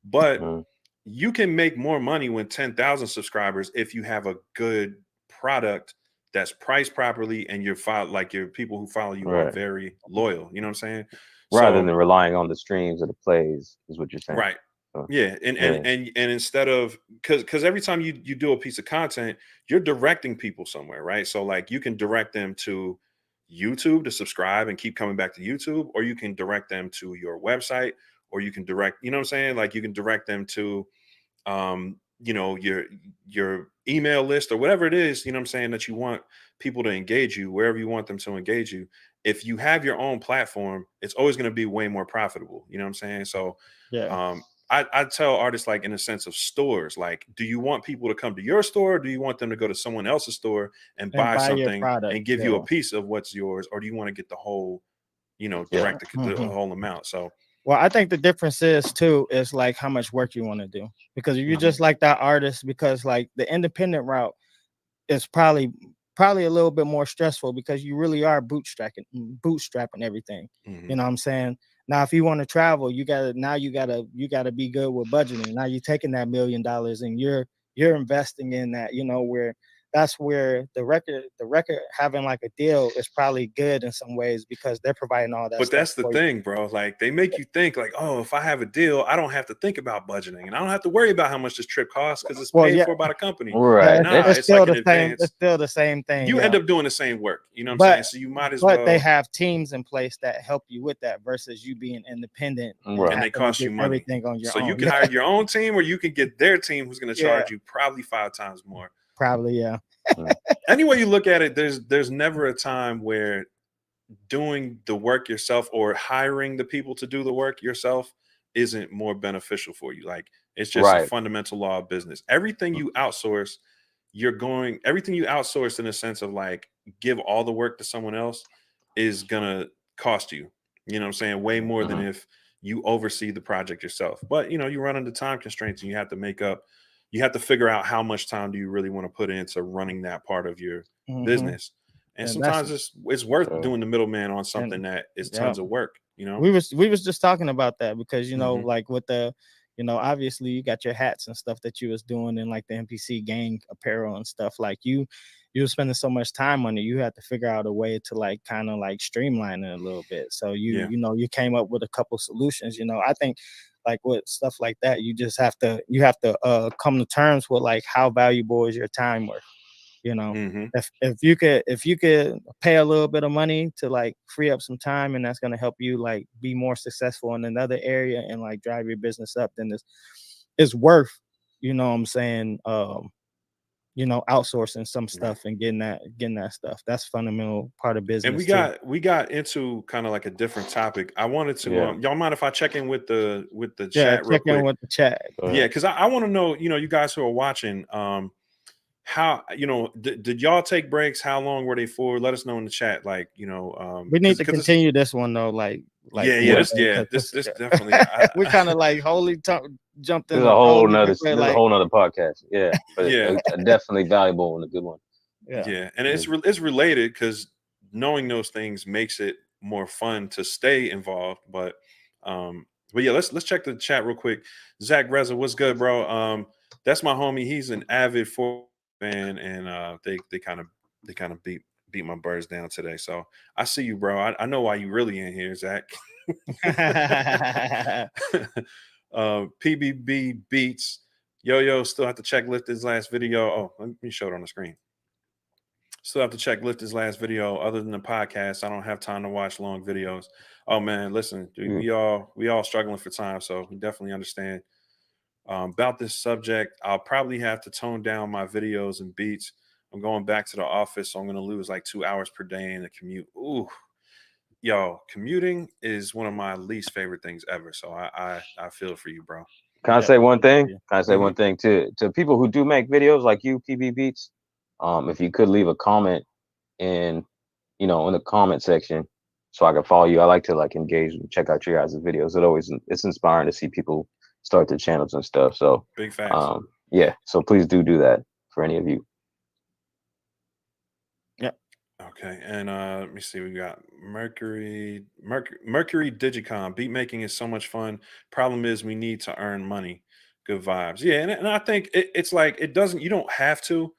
But Mhm. you can make more money with 10,000 subscribers if you have a good product that's priced properly, and your people who follow you are Right. very loyal. You know what I'm saying? Rather So than relying on the streams or the plays, is what you're saying. right. So, Yeah, yeah. and instead of, because every time you do a piece of content, you're directing people somewhere, right? So like you can direct them to YouTube to subscribe and keep coming back to YouTube, or you can direct them to your website, or you can direct, you know what I'm saying? Like you can direct them to your email list or whatever it is, you know what I'm saying, that you want people to engage you, wherever you want them to engage you. If you have your own platform, it's always going to be way more profitable. You know what I'm saying? So yeah, I tell artists, like, in a sense of stores, like, do you want people to come to your store, or do you want them to go to someone else's store and And buy buy your something product. and give you a Yeah. piece of what's yours, or do you want to get the whole, Yeah. the Mhm. whole amount? So Well, I think the difference is too is like how much work you want to do. Because if you Mhm. just like that artist, because like the independent route is probably a little bit more stressful because you really are bootstrapping everything. Mhm. You know what I'm saying? Now, if you want to travel, you gotta be good with budgeting. Now you're taking that $1 million and you're investing in that, where that's where the record having like a deal is probably good in some ways because they're providing all that But stuff that's the for you. thing, bro. Like, they make you think like, oh, if I have a deal, I don't have to think about budgeting, and I don't have to worry about how much this trip costs because it's Well, paid yeah, for by the company. yeah, Right. Nah, it's it's like still an the same. It's advance. still the same thing. You Yeah. end up doing the same work. You know what I'm saying? But So you might as but they well, have teams in place that help you with that versus you being independent and Right. and they having to cost do you money. everything on your So you own. can hire your own team, or you can get their team who's going to Yeah, charge you probably 5 times more. probably, yeah. Mm. Any way you look at it, there's never a time where doing the work yourself or hiring the people to do the work yourself isn't more beneficial for you. Like, it's just a Right. fundamental law of business. Everything you outsource, everything you outsource in a sense of like give all the work to someone else is gonna cost you. You know what I'm saying? Way more than Mhm. if you oversee the project yourself. But you run into time constraints and you have to figure out how much time do you really want to put into running that part of your Hmm. business. And And that's sometimes it's worth Sure. doing the middleman on and something that is yeah. tons of work, We was just talking about that because Mhm. like with the obviously you got your hats and stuff that you was doing in like the NPC gang apparel and stuff like you were spending so much time on it, you had to figure out a way to like kind of like streamline it a little bit, so Yeah. you came up with a couple solutions. I think like with stuff like that you have to come to terms with like how valuable is your time worth. you know Mhm. if you could pay a little bit of money to like free up some time and that's going to help you like be more successful in another area and like drive your business up, then it's worth, what I'm saying, outsourcing some Right. stuff and getting that stuff. That's fundamental part of And we business too. got we got into kind of like a different topic. I wanted to Yeah. y'all mind if I check in with the Yeah, chat real check in quick? with the chat. Go Yeah, ahead. because I want to know, you guys who are watching, how, did y'all take breaks? How long were they for? Let us know in the chat. Like, We need to because this is, continue this one though, like yeah, Yeah. one this, day, yeah, 'cause this definitely, we kind of like jumped This is in a a whole totally nother. This different, is a like, whole nother podcast. Yeah, but yeah, definitely valuable and a good one. yeah. yeah, and Yeah. it's related because knowing those things makes it more fun to stay involved. But yeah, let's check the chat real quick. Zach Reza, what's good, bro? That's my homie. He's an avid fan, and they kind of beat my birds down today. So I see you, bro. I know why you really in here, Zach. PBB beats. Yo, still have to check Lifted last video. Oh, let me show it on the screen. Still have to check Lifted last video. Other than the podcast, I don't have time to watch long videos. Oh man, listen, dude, Mm. we all struggling for time, so we definitely understand. About this subject, I'll probably have to tone down my videos and beats. I'm going back to the office, so I'm going to lose like 2 hours per day in the commute. Ooh, yo, commuting is one of my least favorite things ever. So I feel for you, bro. Can I Yeah, say one thing? yeah. Can I say Hmm. one thing to people who do make videos like you, PB Beats? If you could leave a comment in, in the comment section, so I can follow you. I like to like engage and check out your guys' videos. It's inspiring to see people start their channels and stuff. So, Big facts. yeah. So please do that for any of you. Yeah. Okay, and let me see. We got Mercury Digicom. Beat making is so much fun. Problem is, we need to earn money. Good vibes. Yeah, and I think it's like it doesn't. You don't have to.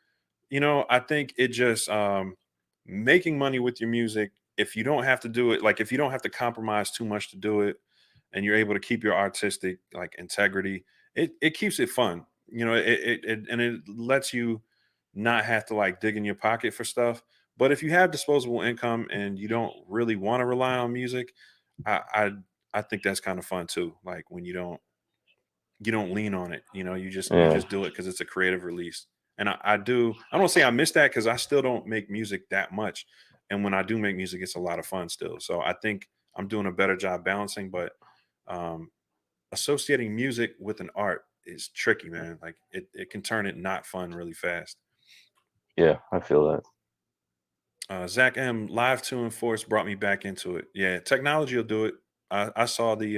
I think it just making money with your music. If you don't have to do it, like if you don't have to compromise too much to do it, and you're able to keep your artistic like integrity, it keeps it fun. And it lets you not have to like dig in your pocket for stuff. But if you have disposable income and you don't really want to rely on music, I I, I think that's kind of fun too. Like when you don't lean on it. You Yeah. just do it because it's a creative release. And I don't say I miss that because I still don't make music that much. And when I do make music, it's a lot of fun still. So I think I'm doing a better job balancing. But um, associating music with an art is tricky, man. Like it can turn it not fun really fast. Yeah, I feel that. Zach M, live to enforce brought me back into it. Yeah, technology will do it. I saw the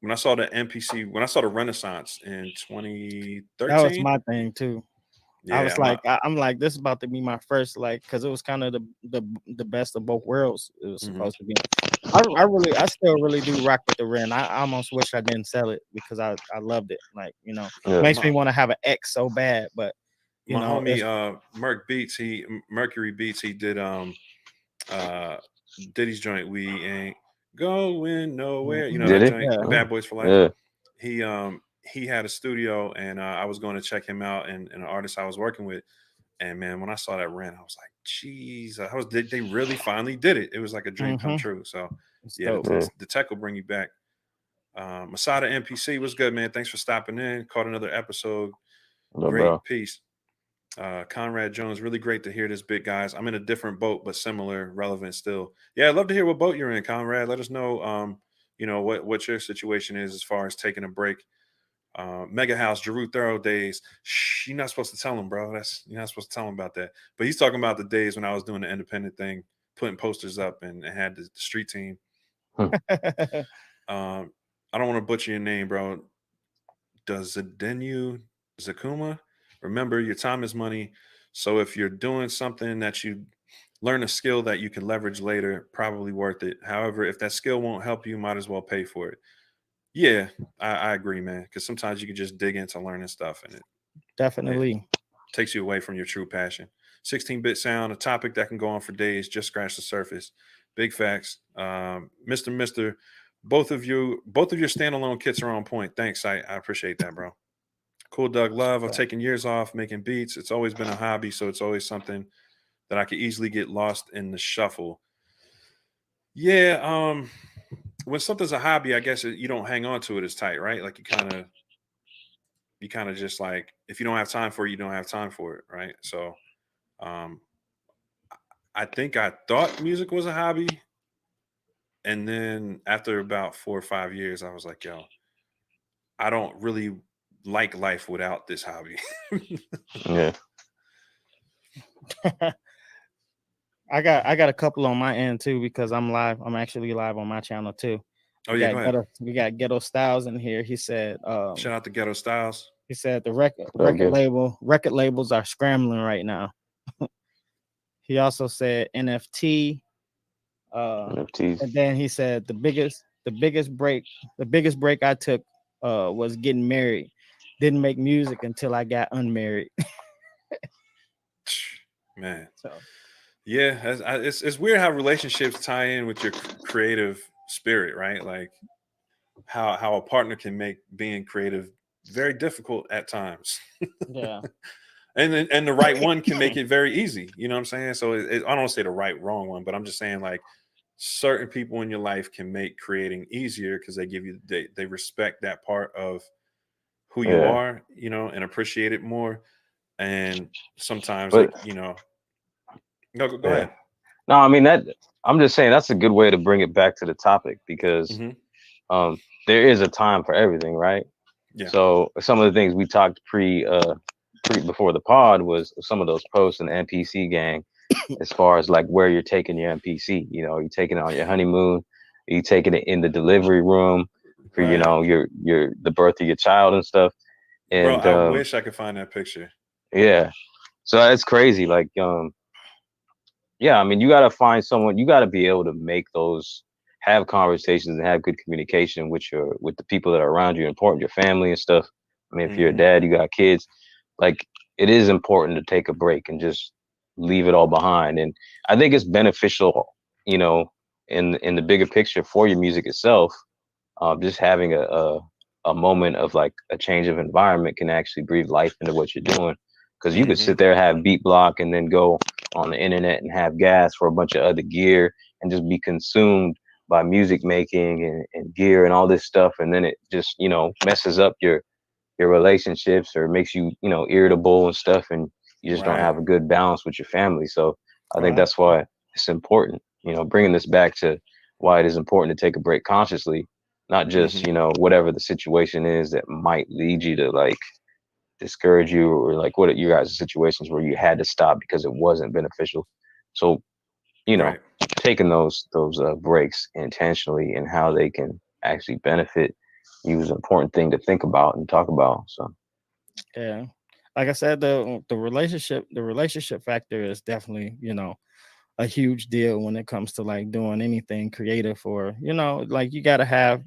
when I saw the NPC, when I saw the Renaissance in That was 2013. my thing too. I Yeah, was like, I'm like, this is about to be my first, like, because it was kind of the best of both worlds. It was mhm. supposed to be. I still really do rock with the Ren. I almost wish I didn't sell it because I loved it. Like, Yeah. makes my me want to have an X so bad, but my homie it's Mercury Beats, he did uh Diddy's joint, we ain't going nowhere. You know Did that it? joint, yeah, Oh, Bad Boys for Life. yeah. He had a studio, and I was going to check him out, and an artist I was working with. And man, when I saw that rent, I was like, "Geez, they really finally did it? It was like a dream come mm-hmm. true." So It's yeah, dope. Yeah. the tech will bring you back. Masada NPC was good, man. Thanks for stopping in. Caught another episode. No, Great bro. piece. Conrad Jones, really great to hear this bit, guys. I'm in a different boat, but similar, relevant still. Yeah, I'd love to hear what boat you're in, Conrad. Let us know, what your situation is as far as taking a break. Mega House, Giroux Thorough days. Shh, you're not supposed to tell him, bro. You're not supposed to tell him about that. But he's talking about the days when I was doing the independent thing, putting posters up and had the street team. Um, I don't want to butcher your name, bro. Does Zdenu Zakuma? Remember, your time is money. So if you're doing something that you learn a skill that you can leverage later, probably worth it. However, if that skill won't help you, might as well pay for it. Yeah, I agree, man. Because sometimes you can just dig into learning stuff and it Definitely. takes you away from your true passion. 16-bit sound, a topic that can go on for days, just scratch the surface. Big facts. Mr. Both of your standalone kits are on point. Thanks. I appreciate that, bro. Cool Doug Love. I've taken years off making beats. It's always been a hobby, so it's always something that I could easily get lost in the shuffle. Yeah, when something's a hobby, I guess you don't hang on to it as tight, right? Like you kind of just like, if you don't have time for it, you don't have time for it, right? So um I think I thought music was a hobby, and then after about 4 or 5 years, I was like, yo, I don't really like life without this hobby. Yeah. I got a couple on my end too because I'm live. I'm actually live on my channel too. Oh yeah, go ahead. We got Ghetto Styles in here. Shout out to Ghetto Styles. He said the record Very good. record labels are scrambling right now. He also said NFT. NFTs. And then he said the biggest break I took was getting married. Didn't make music until I got unmarried. Man, So yeah, it's weird how relationships tie in with your creative spirit, right? Like how a partner can make being creative very difficult at times. yeah. And the right one can make it very easy. You know what I'm saying? So I don't want to say the right wrong one, but I'm just saying, like, certain people in your life can make creating easier because they respect that part of who you Yeah. are, and appreciate it more. And sometimes But no, go yeah. ahead. No, I mean that I'm just saying that's a good way to bring it back to the topic because Hmm. um there is a time for everything, right? Yeah. So some of the things we talked pre before the pod was some of those posts in the NPC gang as far as like where you're taking your NPC. You're taking it on your honeymoon, you taking it in the delivery room for Right. your the birth of your child and stuff. Bro, And I wish I could find that picture. yeah, so that's crazy. Like yeah, I mean, you got to find someone. You got to be able to make those, have conversations and have good communication with the people that are around you, important, your family and stuff. I mean, if you're a Hmm. dad, you got kids. Like, it is important to take a break and just leave it all behind. And I think it's beneficial, you know, in the bigger picture for your music itself. Just having a moment of like a change of environment can actually breathe life into what you're doing. Because you could Hmm. sit there, have beat block, and then go on the internet and have gas for a bunch of other gear and just be consumed by music making and gear and all this stuff. And then it just, messes up your relationships or makes you, irritable and stuff. And you just don't Right. have a good balance with your family. So I think Right. that's why it's important, bringing this back to why it is important to take a break consciously, not just, Hmm. whatever the situation is that might lead you to like discourage you, or like what are you guys' situations where you had to stop because it wasn't beneficial. So, you know, Right. taking those breaks intentionally and how they can actually benefit you is an important thing to think about and talk about. So Yeah. Like I said, the relationship factor is definitely, a huge deal when it comes to like doing anything creative, or like you gotta have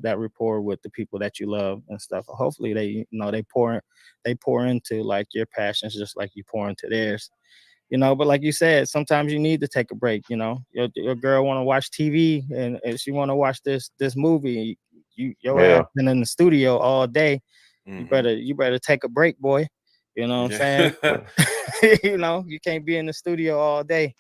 that rapport with the people that you love and stuff. Hopefully they pour into like your passions just like you pour into theirs. But like you said, sometimes you need to take a break. Your girl want to watch TV, and she want to watch this movie. Your ass yeah, been in the studio all day. you Hmm. better you better take a break, boy. You know what I'm saying? Yeah. You can't be in the studio all day.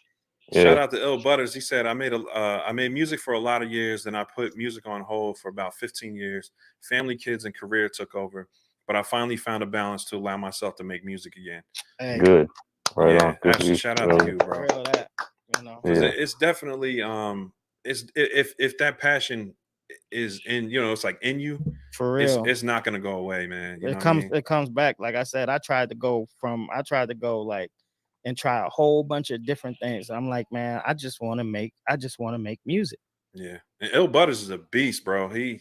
Shout yeah, out to Ill Butters. He said, I made music for a lot of years, then I put music on hold for about 15 years. Family, kids, and career took over, but I finally found a balance to allow myself to make music again. Hey, good, right on, Yeah, good for actually, you. shout out to Well, you, bro. real that. You know, Because yeah, it's definitely it's if that passion is in, it's like in you, for it's real. it's not gonna go away, man. You know It what I comes mean? it comes back. Like I said, I tried to go like and try a whole bunch of different things. I'm like, man, I just want to make music. Yeah. And Ill Butters is a beast, bro. He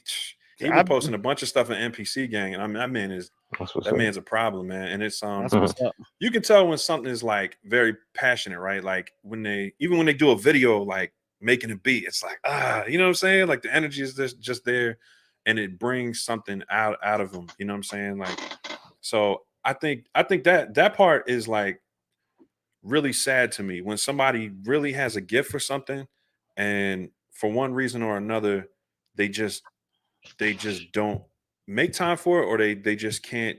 I been posting a bunch of stuff in NPC gang, and I mean that's what's that up. man's a problem, man. And it's That's what's up. you can tell when something is like very passionate, right? Like when they do a video like making a beat, it's like you know what I'm saying? Like the energy is just there, and it brings something out of them. You know what I'm saying? Like so, I think that part is like really sad to me when somebody really has a gift for something, and for one reason or another, they just they just don't make time for it, or they just can't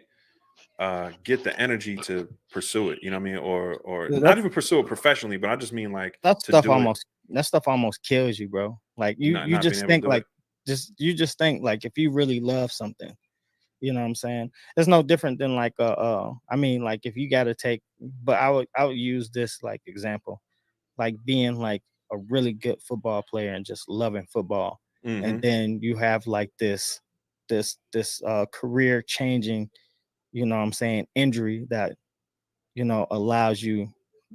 get the energy to pursue it. You know what I mean? Or Dude, not even pursue it professionally, but I just mean like that to stuff do it, almost kills you, bro. Like you you not being just able to think do it. like just think like if you really love something, you know what I'm saying? It's no different than like I mean like if you got to take, but I would use this like example, like being like a really good football player and just loving football, and Hmm. then you have like this career changing, what I'm saying, injury that allows you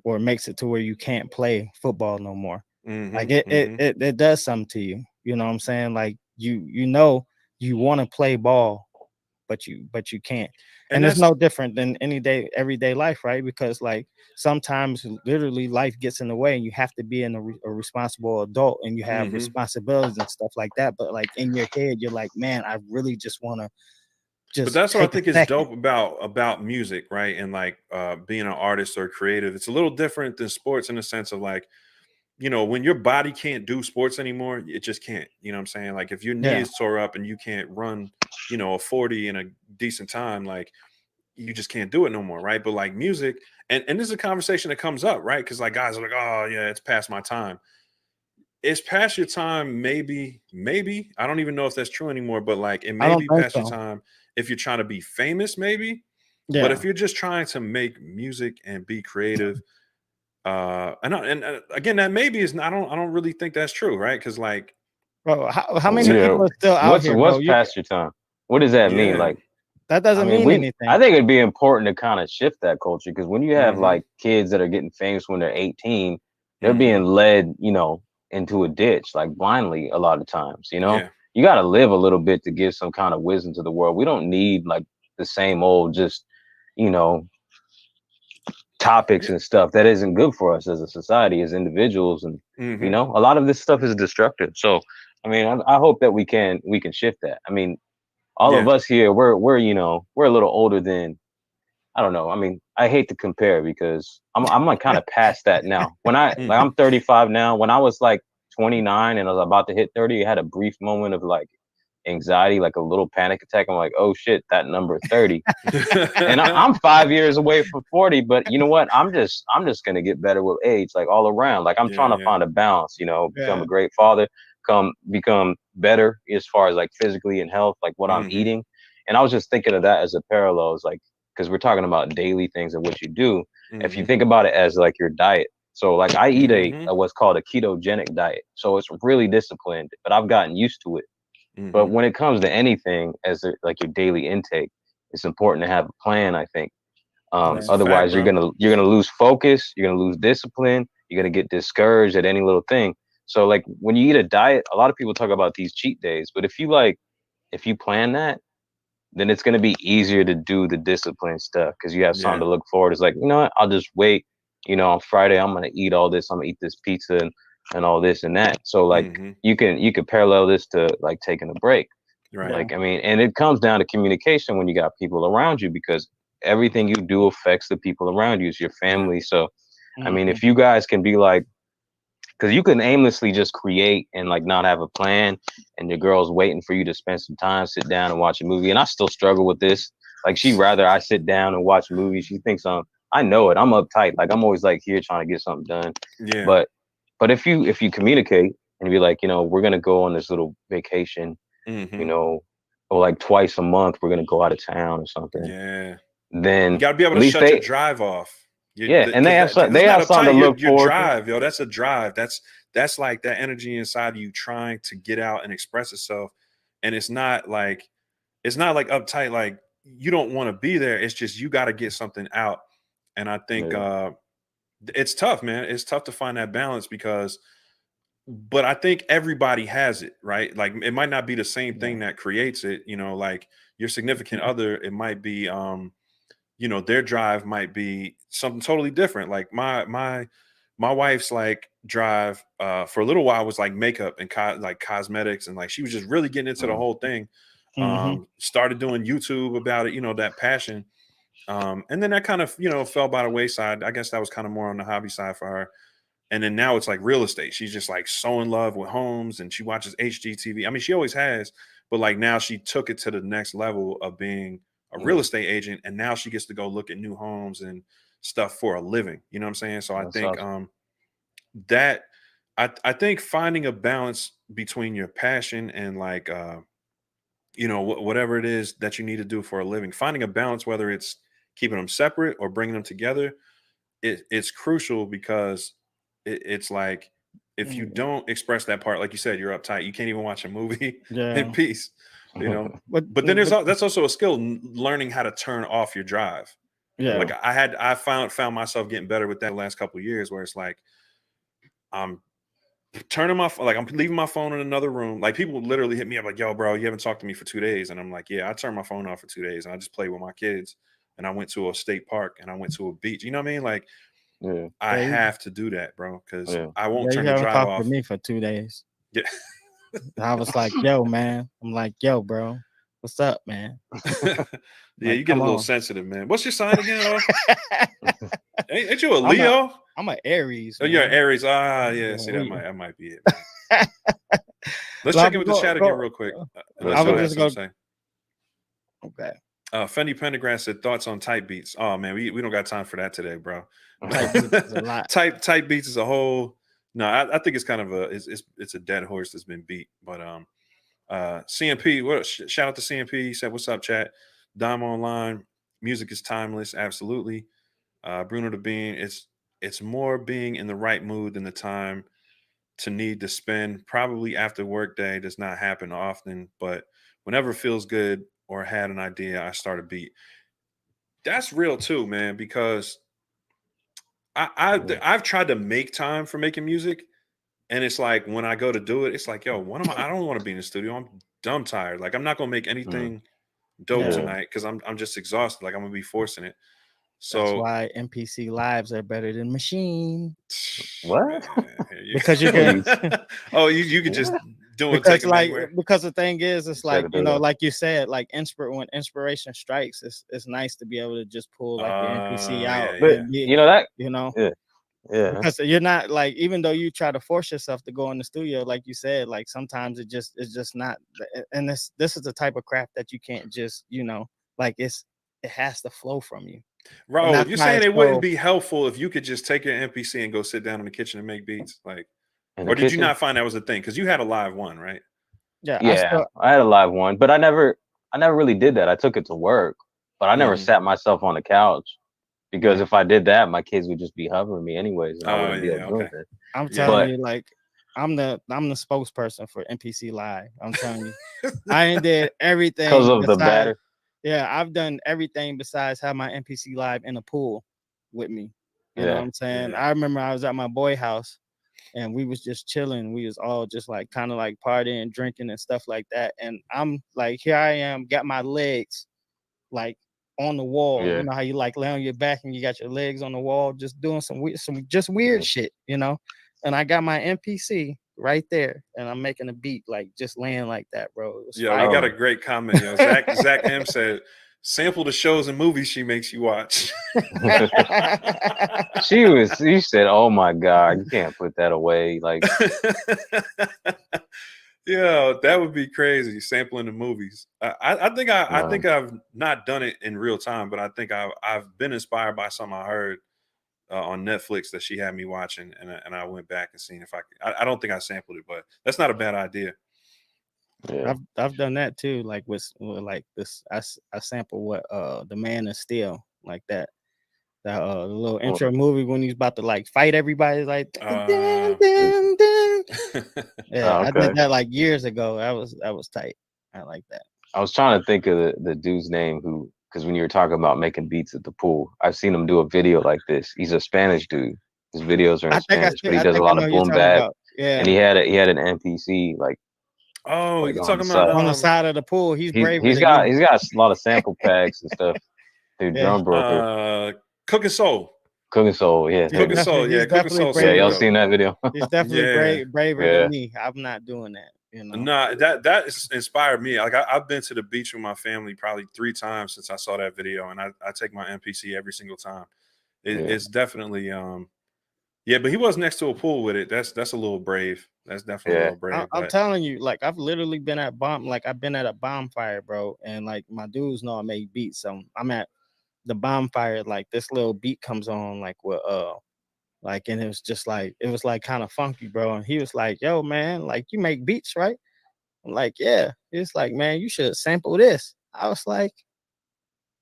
or makes it to where you can't play football no more. Hmm. Like it it Hmm. it, it does something to you. You know what I'm saying? Like you want to play ball, but you can't. And And it's that's no different than any day everyday life, right? Because like sometimes literally life gets in the way and you have to be a responsible adult and you have hmm responsibilities and stuff like that. But like in your head, you're like, man, I really just want to but just that's what I take a think is second. dope about music, right? And like being an artist or creative. It's a little different than sports in the sense of like, when your body can't do sports anymore, it just can't. You know what I'm saying? Like if your knee Yeah. is tore up and you can't run, a 40 in a decent time, like you just can't do it no more, right? But like music, and this is a conversation that comes up, right? Because like guys are like, oh yeah, it's past my time. It's past your time, maybe. I don't even know if that's true anymore, but like it I may don't be think past your so. time if you're trying to be famous, maybe. But Yeah. if you're just trying to make music and be creative, and again, that maybe is not, I don't really think that's true, right? Because like Bro, how Well, many to, yeah, people are still out what's here, bro? what's past your time? What does that mean? yeah. Like, That I doesn't mean, mean I anything. think it'd be important to kind of shift that culture because when you have Hmm. like kids that are getting famous when they're 18, they're being Hmm. led, into a ditch like blindly a lot of times. Yeah. You got to live a little bit to give some kind of wisdom to the world. We don't need like the same old just, you know, topics Yeah. and stuff that isn't good for us as a society, as individuals, and Hmm. a lot of this stuff is destructive. So, I mean, I hope that we can shift that. I mean, all of Yeah. us here, we're a little older than, I don't know. I mean, I hate to compare because I'm like kind of past that now. When I'm 35 now. When I was like 29 and I was about to hit 30, I had a brief moment of like anxiety, like a little panic attack. I'm like, oh shit, that number 30. And I'm 5 years away from 40, but you know what? I'm just gonna get better with age, like all around. Like I'm Yeah. trying to Yeah. find a balance, become Yeah. a great father, become better as far as like physically and health, like what I'm Hmm. eating. And I was just thinking of that as a parallel, is like because we're talking about daily things and what you do. If you Hmm. think about it as like your diet. So like I eat Hmm. a what's called a ketogenic diet. So it's really disciplined, but I've gotten used to it. But when it comes to anything like your daily intake, it's important to have a plan, I think. That's a Otherwise, fact, bro. you're gonna lose focus. You're gonna lose discipline. You're gonna get discouraged at any little thing. So like when you eat a diet, a lot of people talk about these cheat days, but if you plan that, then it's gonna be easier to do the discipline stuff because you have something Yeah. to look forward. It's like, you know what, I'll just wait. You know, on Friday I'm gonna eat all this. I'm gonna eat this pizza and all this and that. So like you can parallel this to like taking a break. Right. Like I mean, and it comes down to communication when you got people around you because everything you do affects the people around you. It's your family. So I mean, if you guys can be like, because you can aimlessly just create and like not have a plan, and your girl's waiting for you to spend some time, sit down and watch a movie. And I still struggle with this. Like she rather I sit down and watch movies. She thinks I know it. I'm uptight. Like I'm always like here trying to get something done. Yeah. But if you communicate and be like, you know, we're gonna go on this little vacation, you know, or like twice a month we're gonna go out of town or something. Yeah. Then You got to be able at to least shut your drive off. and they have something to look your forward drive, yo. That's a drive. That's like that energy inside of you trying to get out and express itself. And it's not like uptight, like you don't want to be there. It's just you got to get something out. And I think it's tough, man. It's tough to find that balance but I think everybody has it, right? Like it might not be the same thing that creates it, you know, like your significant other, it might be you know, their drive might be something totally different. Like my wife's like drive for a little while was like makeup and like cosmetics, and like she was just really getting into the whole thing. Started doing YouTube about it, you know, that passion. And then that kind of, you know, fell by the wayside. I guess that was kind of more on the hobby side for her. And then now it's like real estate. She's just like so in love with homes, and she watches HGTV. I mean, she always has, but like now she took it to the next level of being a real estate agent, and now she gets to go look at new homes and stuff for a living. You know what I'm saying? So I think that I think finding a balance between your passion and like you know, whatever it is that you need to do for a living, finding a balance, whether it's keeping them separate or bringing them together, it's crucial because it's like if you don't express that part, like you said, you're uptight. You can't even watch a movie in peace, you know. But then that's also a skill, learning how to turn off your drive. Yeah. Like I found myself getting better with that the last couple of years, where it's like I'm turning I'm leaving my phone in another room. Like people literally hit me up like, yo, bro, you haven't talked to me for 2 days. And I'm like, yeah, I turned my phone off for 2 days and I just played with my kids. And I went to a state park and I went to a beach. You know what I mean? Like I have to do that, bro, because I won't turn the drive talked off. to me for 2 days. Yeah. I was like, yo, man. I'm like, yo, bro, what's up, man? Yeah, like, you get a little sensitive, man. What's your sign again? Ain't you a Leo? I'm an Aries. Oh, you're an Aries. Yeah. See, that might be it. Let's check in with the chat again real quick. I was just gonna say. Okay. Fendi Pendergrass said thoughts on type beats. Oh man, we don't got time for that today, bro. Type beats is a lot. Type beats is a whole. No, I think it's kind of it's a dead horse that's been beat. But CMP, shout out to CMP. He said, "What's up, chat? Dime online. Music is timeless. Absolutely." Bruno the Bean. It's more being in the right mood than the time to need to spend. Probably after work day does not happen often, but whenever it feels good or had an idea, I start a beat. That's real too, man, because I've tried to make time for making music, and it's like when I go to do it, it's like, yo, I don't want to be in the studio. I'm dumb tired. Like I'm not gonna make anything dope tonight because I'm just exhausted. Like I'm gonna be forcing it. So that's why MPC lives are better than machine. What? Because you can you could just do it because the thing is, it's like, you know, like you said, like when inspiration strikes, it's nice to be able to just pull like the MPC out. But you know that, yeah, because you're not like, even though you try to force yourself to go in the studio, like you said, like sometimes it's just not. And this is the type of craft that you can't just, you know, like it has to flow from you. Bro, you're saying it wouldn't be helpful if you could just take your MPC and go sit down in the kitchen and make beats, like, or did you not find that was a thing? Because you had a live one, right? Yeah, I had a live one, but I never really did that. I took it to work, but I never sat myself on the couch, because if I did that, my kids would just be hovering me anyways, and I wouldn't be able to do it. I'm telling you, like I'm the spokesperson for NPC Live. I'm telling you, I ain't did everything Because of the besides. batter. Yeah, I've done everything besides have my NPC Live in the pool with me. You know what Yeah. I'm saying? Yeah. I remember I was at my boy house and we was just chilling. We was all just like kind of like partying, drinking and stuff like that. And I'm like, here I am, got my legs like on the wall. Yeah. You know how you like lay on your back and you got your legs on the wall, just doing some just weird shit, you know. And I got my NPC right there, and I'm making a beat like just laying like that, bro. It was Yo, we fire. got a great comment. Yo, Zach M said, "Sample the shows and movies she makes you watch." She said, "Oh my God, you can't put that away." Like, Yeah, that would be crazy. Sampling the movies. I think I think man, I've not done it in real time, but I think I've been inspired by something I heard on Netflix that she had me watching, and I went back and seen if I could. I don't think I sampled it, but that's not a bad idea. yeah. I've done that too, like with like this. I sample what the Man of Steel, like that the little Oh, intro movie when he's about to like fight everybody, like dun, dun, Uh, dun, dun. Yeah, I okay. did that like years ago. That was tight. I like that. I was trying to think of the dude's name who, because when you were talking about making beats at the pool, I've seen him do a video like this. He's a Spanish dude. His videos are in Spanish, but he I does a think I lot know of who you're boom talking bap, about. and Yeah, he had an NPC oh, like you on the talking about side. on the side of the pool. He's He's braver he's than got me. he's got a lot of sample packs and stuff through Yeah, Drum Broker, Cooking Soul. Cooking Soul. Yeah, he's Cooking yeah, Soul, definitely yeah, Cooking Soul yeah. super Y'all dope. seen that video? he's definitely Yeah. braver Yeah, than me. I'm not doing that. You know. Nah, that inspired me. Like I've been to the beach with my family probably 3 times since I saw that video, and I take my NPC every single time. yeah, It's definitely yeah, but he was next to a pool with it. That's a little brave. That's definitely a yeah. little brave. I'm But telling you, like I've literally been at I've been at a bonfire, bro, and like my dudes know I make beats. So I'm at the bonfire, like this little beat comes on, like with like, and it was like kind of funky, bro. And he was like, "Yo, man, like you make beats, right?" I'm like, "Yeah." It's like, "Man, you should sample this." I was like,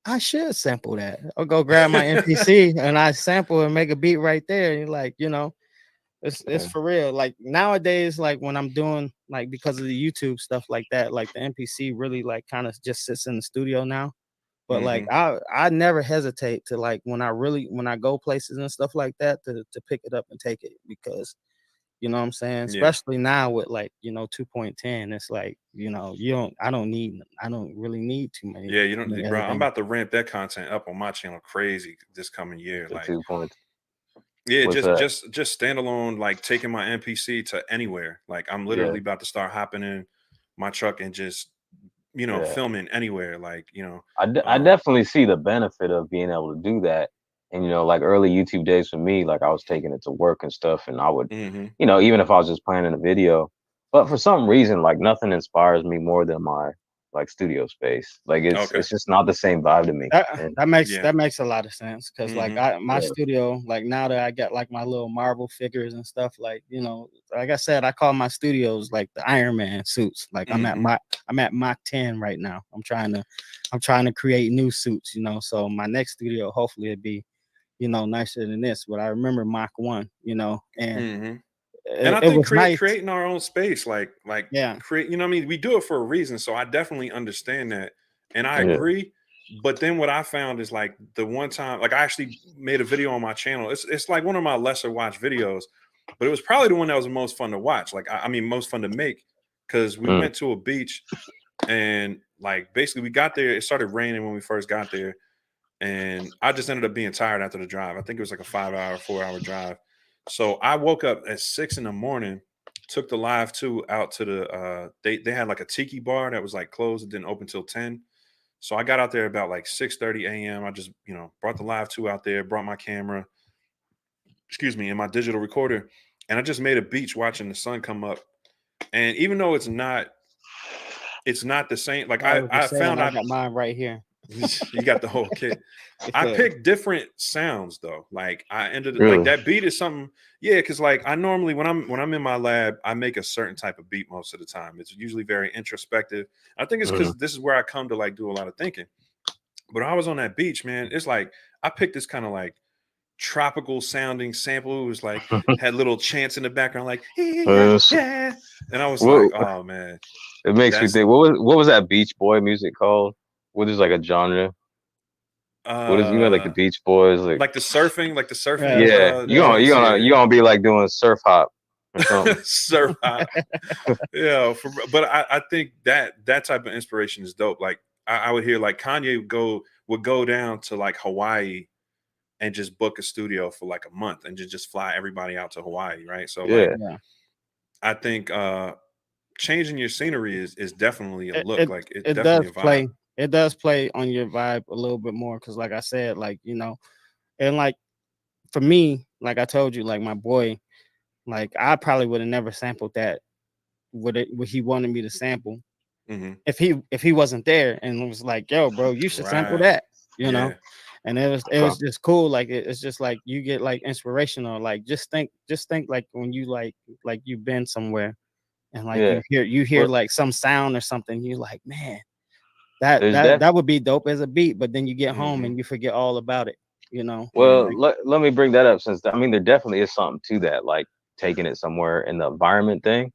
"I should sample that." I'll go grab my NPC and I sample and make a beat right there. And like, you know, it's Yeah. for real. Like nowadays, like when I'm doing like because of the YouTube stuff like that, like the NPC really like kind of just sits in the studio now. But like mhm. I never hesitate to like when I go places and stuff like that to pick it up and take it because you know what I'm saying? Yeah. Especially now with like, you know, 2.10, it's like, you know, I don't really need Yeah, too many bro. other I'm things. about to ramp that content up on my channel crazy this coming year. The Like, 2 points. yeah, What's that? just standalone, like taking my NPC to anywhere. Like, I'm Yeah, literally about to start hopping in my truck and just yeah. filming anywhere. Like, I definitely see the benefit of being able to do that. And like early YouTube days for me, like I was taking it to work and stuff, and I would, hmm even if I was just planning a video, but for some reason, like nothing inspires me more than my like studio space. Like Okay. it's just not the same vibe to me. And Yeah. That makes a lot of sense because like hmm my yeah, studio, like now that I got like my little marble figures and stuff, like you know, like I said, I call my studios like the Iron Man suits. Like hmm I'm at Mach 10 right now. I'm trying to create new suits, you know. So my next studio hopefully it'd be, you know, nicer than this. But I remember Mach 1, you know, and hmm And I it think was nice. creating our own space, like Yeah. create, what I mean, we do it for a reason. So I definitely understand that, and I yeah, agree. But then what I found is like the one time, like I actually made a video on my channel. It's like one of my lesser watched videos, but it was probably the one that was the most fun to watch. Like I mean, most fun to make because we mm, went to a beach and like basically we got there. It started raining when we first got there, and I just ended up being tired after the drive. I think it was like a 5 hour, 4 hour drive. So I woke up at 6 in the morning, took the live two out to the they had like a tiki bar that was like closed, it didn't open till 10. So I got out there about like 6:30 a.m. I just, brought the live two out there, brought my camera, excuse me, and my digital recorder, and I just made a beach watching the sun come up. And even though it's not the same, like I was I just saying found I I got mine right here. you got the whole kit. I Yeah. picked different sounds though. Like I ended like really, that beat is something, yeah, because like I normally when I'm in my lab, I make a certain type of beat most of the time. It's usually very introspective. I think it's mhm, because this is where I come to like do a lot of thinking. But I was on that beach, man. It's like I picked this kind of like tropical sounding sample. It was like had little chants in the background, like yeah, s- yeah. And I was like, what oh man, it makes me that's think. What was that Beach Boy music called? What is like a genre? What is like the Beach Boys like? like the surfing Yeah, Yeah, joints, you yeah. gonna be like doing surf hop or something. Surf hop. Yeah, but I think that type of inspiration is dope. Like I would hear like Kanye would go down to like Hawaii and just book a studio for like a month and just fly everybody out to Hawaii, right? So like Yeah, yeah. I think changing your scenery is definitely a It, look. it Like it's it definitely does a vibe. play. It does play on your vibe a little bit more because, like I said, like and like for me, like I told you, like my boy, like I probably would have never sampled that. What he wanted me to sample Hmm. if he wasn't there and was like, "Yo, bro, you should sample Right. that," you know. Yeah. And it okay. was just cool. Like it's just like you get like inspirational. Like just think like when you like you've been somewhere and like Yeah. you hear Well, like some sound or something. You're like, man, there's that. that would be dope as a beat. But then you get home Hmm. and you forget all about it. You know. Well, Like, let me bring that up since I mean there definitely is something to that, like taking it somewhere in the environment thing.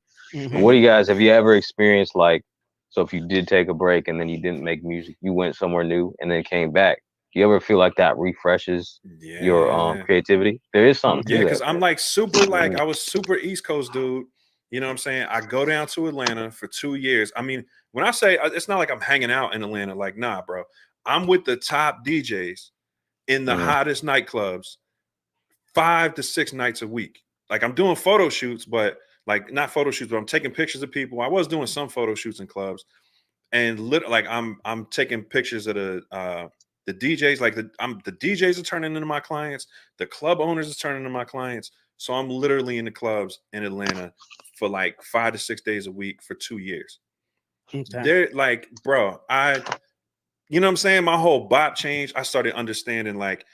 But what mhm. do Hmm. you guys have you ever experienced like so if you did take a break and then you didn't make music, you went somewhere new and then came back. Do you ever feel like that refreshes your Yeah. creativity? There is something Yeah, to Mhm. because that. I'm like super like Mhm. I was super East Coast dude. You know what I'm saying? I go down to Atlanta for 2 years. I mean, when I say it's not like I'm hanging out in Atlanta, like, nah, bro. I'm with the top DJs in the Mhm. hottest nightclubs 5 to 6 nights a week. Like I'm doing photo shoots, but like not photo shoots, but I'm taking pictures of people. I was doing some photo shoots in clubs, and like I'm taking pictures of the DJs. Like the DJs are turning into my clients, the club owners are turning into my clients. So I'm literally in the clubs in Atlanta for like 5 to 6 days a week for 2 years. Okay. They're like, bro, you know what I'm saying? My whole bop changed. I started understanding like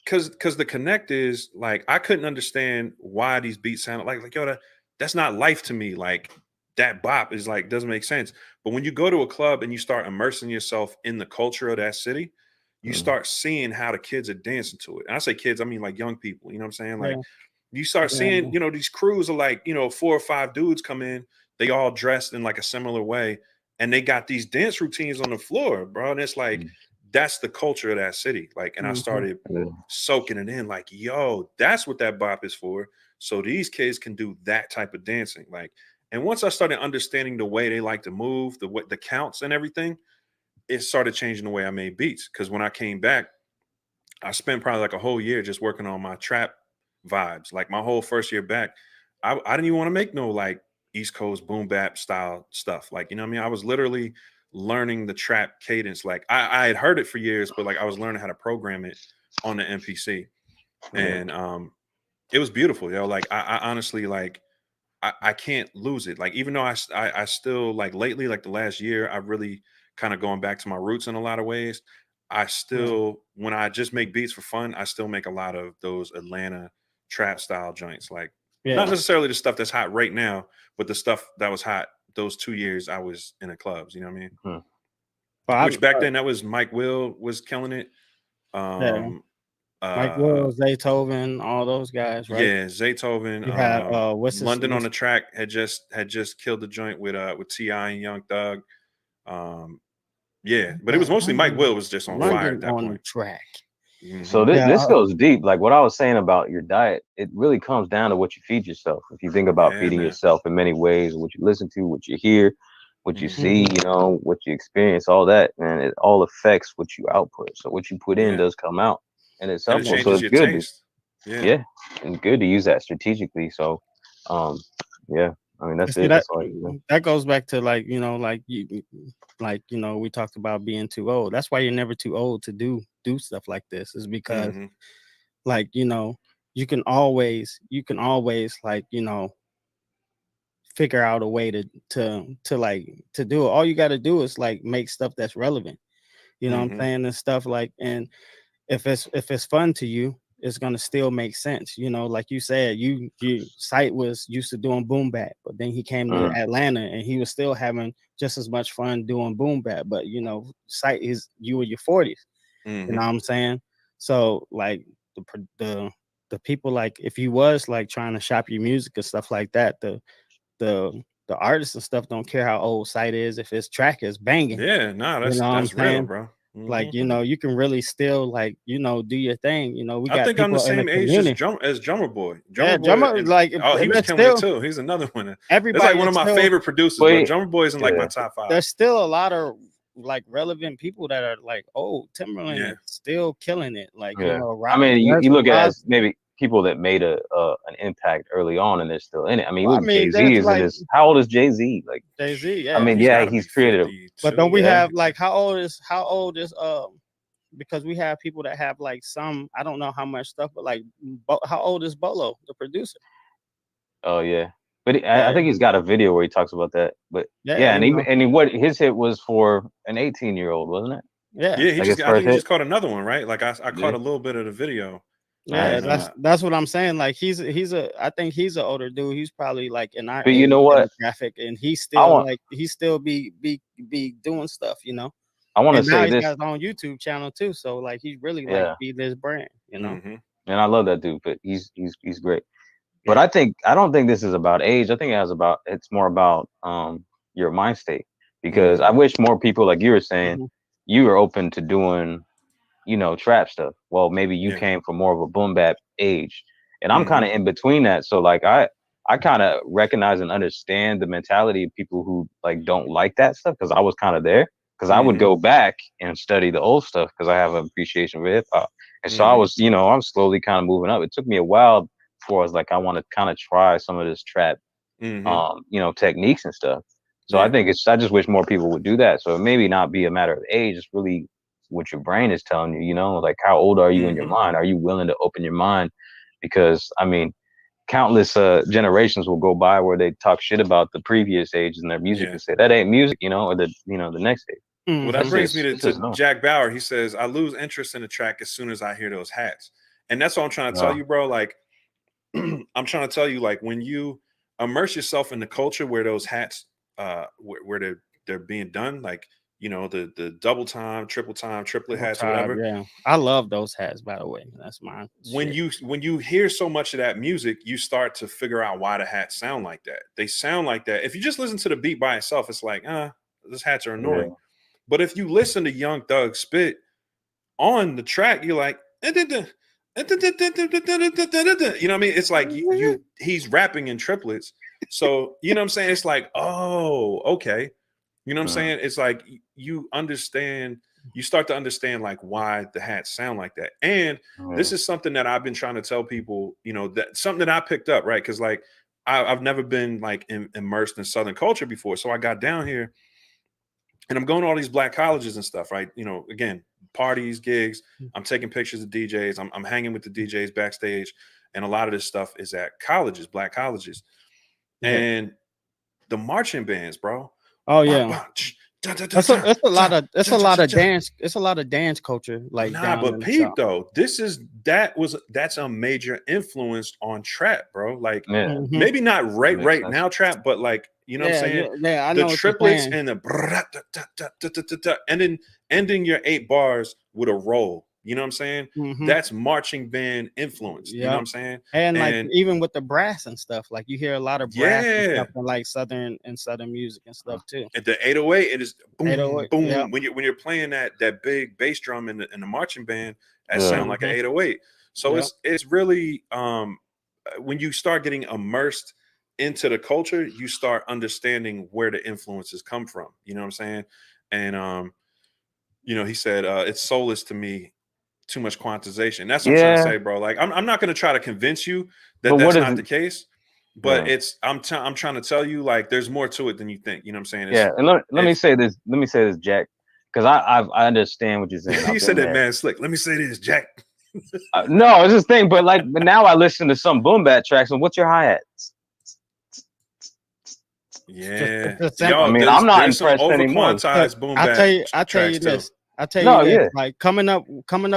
because the connect is like I couldn't understand why these beats sounded like yo that's not life to me. Like that bop is like doesn't make sense. But when you go to a club and you start immersing yourself in the culture of that city, you Mhm. start seeing how the kids are dancing to it. And I say kids, I mean like young people. You know what I'm saying? Like Yeah. you start seeing, Yeah. these crews are like, 4 or 5 dudes come in, they all dressed in like a similar way, and they got these dance routines on the floor, bro. And it's like that's the culture of that city. Like, and I Mhm. started Yeah. soaking it in, like, yo, that's what that bop is for. So these kids can do that type of dancing. Like, and once I started understanding the way they like to move, the counts and everything, it started changing the way I made beats. Cause when I came back, I spent probably like a whole year just working on my trap vibes. Like my whole first year back, I didn't even want to make no like East Coast boom bap style stuff. Like, you know what I mean? I was literally learning the trap cadence. Like I had heard it for years, but like I was learning how to program it on the MPC. Yeah. And it was beautiful, yo. Like I honestly like I can't lose it. Like even though I still like lately, like the last year, I've really kind of going back to my roots in a lot of ways. I Yeah. still, when I just make beats for fun, I still make a lot of those Atlanta trap style joints. Like not Yeah. necessarily the stuff that's hot right now, but the stuff that was hot those 2 years I was in the clubs. You know what I mean? Mhm. But Which back then that was Mike Will was killing it. yeah. Um, Mike uh, Will, Zaytoven, all those guys, right? Yeah, Zaytoven, You had what's his London on what's the track had just killed the joint with Ti and Young Thug. Um, yeah, but it was mostly Mike Will was just on fire London at that on the point. track. So Hmm. this, Yeah. this goes deep. Like what I was saying about your diet, it really comes down to what you feed yourself. If you think about Yeah, feeding man. yourself in many ways, what you listen to, what you hear, what you Hmm. see, Mhm. what you experience, all that, and it all affects what you output. So what you put in Yeah, does come out, and it's and it helpful. Yeah. So changes it's your good to, taste. Yeah, yeah, and good to use that strategically. So, um, yeah, I mean that's See it. that That's all. You know. that goes back to like like we talked about being too old. That's why you're never too old to do stuff like this. Is because hmm like you can always like figure out a way to like to do it. All you got to do is like make stuff that's relevant. You know what I'm hmm saying? And stuff like, and if it's fun to you, it's gonna still make sense. Like you said, you Sight was used to doing boom bap, but then he came to Mhm. Atlanta and he was still having just as much fun doing boom bap. But Sight is you in your 40s. You know hmm what I'm saying? So like the people, like if you was like trying to shop your music and stuff like that, the artists and stuff don't care how old site is if his track is banging. Yeah, nah, You know what I'm that's real, saying? bro. Like, Mhm. you can really still like, do your thing. We I got think I'm the people in the same age community. as Drummer Boy. Yeah, Drummer Boy, drummer, and like, oh, he was there's killing it still too. He's another one. That's like everybody one is of my still favorite producers, bro. But Drummer Boy is in like my yeah, top 5. there's still a lot of like relevant people that are like, oh, Timberland Yeah. is still killing it. Like, yeah. I Rob, mean, you look at it Rob, as maybe people that made an impact early on, and they're still in it. I mean, well, I look, mean, Jay-Z there's is in like his. How old is Jay-Z? Like, Jay-Z, I yeah. mean, He's yeah, got to be he's created a 52. But don't we yeah. have like how old is because we have people that have like some, I don't know how much stuff, but like how old is Bolo, the producer? Oh yeah, but I Like, think he's got a video where he talks about that. But yeah, yeah, what his hit was for an 18-year-old, wasn't it? yeah. Yeah, Like his I think first he hit. just caught another one, right? Like I caught Yeah. a little bit of the video. Yeah, Nice. And that's what I'm saying. Like I think he's an older dude. He's probably like in our But you age know what? demographic, and I want he still be doing stuff, I want to And now say he's this. got his own YouTube channel too. So like he's really like Yeah, be this brand. mhm. and I love that dude. But he's great. But Yeah. I don't think this is about age. I think it's more about your mind state. Because Mhm. I wish more people, like you were saying, Mhm. you were open to doing, trap stuff. Well, maybe you Yeah. came from more of a boom bap age, and I'm kind Mhm. of in between that. So like I kind of recognize and understand the mentality of people who like don't like that stuff, because I was kind of there. Because I would Mhm. go back and study the old stuff because I have an appreciation for hip hop, and so I Mhm. was, I'm slowly kind of moving up. It took me a while before I was like, I want to kind of try some of this trap, Mhm. techniques and stuff. So I Yeah. think I just wish more people would do that. So it maybe not be a matter of age. It's really what your brain is telling you, like how old are you in your Mhm. mind? Are you willing to open your mind? Because I mean, countless generations will go by where they talk shit about the previous age in their music Yeah. and say that ain't music, or the next age. Well, that Mhm. brings me It's to just no. Jack Bauer. He says, I lose interest in the track as soon as I hear those hats. And that's what I'm trying to tell No. you, bro. Like, I'm trying to tell you, like, when you immerse yourself in the culture where those hats, where they're being done, like, the double time, triple time, triplet Triple hats or Tribe, whatever. yeah. I love those hats, by the way. That's my When shit. you hear so much of that music, you start to figure out why the hats sound like that. They sound like that. If you just listen to the beat by itself, it's like, those hats are Yeah. annoying. But if you listen to Young Thug spit on the track, you're like, you know what I mean? It's like he's rapping in triplets. So, you know what I'm saying? It's like, oh, okay. You know what I'm saying? It's like you understand, you start to understand like why the hats sound like that. And Yeah. this is something that I've been trying to tell people, that something that I picked up, right? Because like I've never been like immersed in Southern culture before. So I got down here and I'm going to all these black colleges and stuff, right? Again, parties, gigs. I'm taking pictures of DJs. I'm hanging with the DJs backstage, and a lot of this stuff is at colleges, black colleges, Yeah. and the marching bands, bro. Oh yeah. It's a lot of dance. It's a lot of dance culture like Nah, down but in the peep south. though, that's a major influence on trap, bro. Like Yeah. Mhm. maybe not That right makes right sense. now trap, but like what I'm Yeah, saying, yeah. I the know what you're triplets saying. and and then ending your 8 bars with a roll. You know what I'm saying? Mhm. That's marching band influenced. You know what Yep. I'm saying? And like And even with the brass and stuff, like you hear a lot of brass and yeah, stuff in like southern music and stuff too. at the 808, it is boom, 808. Yep. boom. When you're playing that big bass drum in the marching band, that Yeah. sound like an Mhm. 808. So Yep. it's really when you start getting immersed into the culture, you start understanding where the influences come from. You know what I'm saying? And he said it's soulless to me, too much quantization. That's what I'm trying to Yeah. say, bro. Like I'm not gonna try to convince you that But what that's is not it? the case, but Yeah. I'm trying to tell you like there's more to it than you think. You know what I'm saying? Yeah. And let me It's say this. Let me say this, Jack, because I understand what you're saying. you I've said been that, there. man, slick. Let me say this, Jack. No, it's this thing, but now I listen to some boom bap tracks. And what's your hi hat? Yeah, It's just I yo, simple. mean, there's I'm not there's some impressed over anymore. Look, quantized boom bap I tell tracks you too. this. I tell you No, this. yeah, Like coming up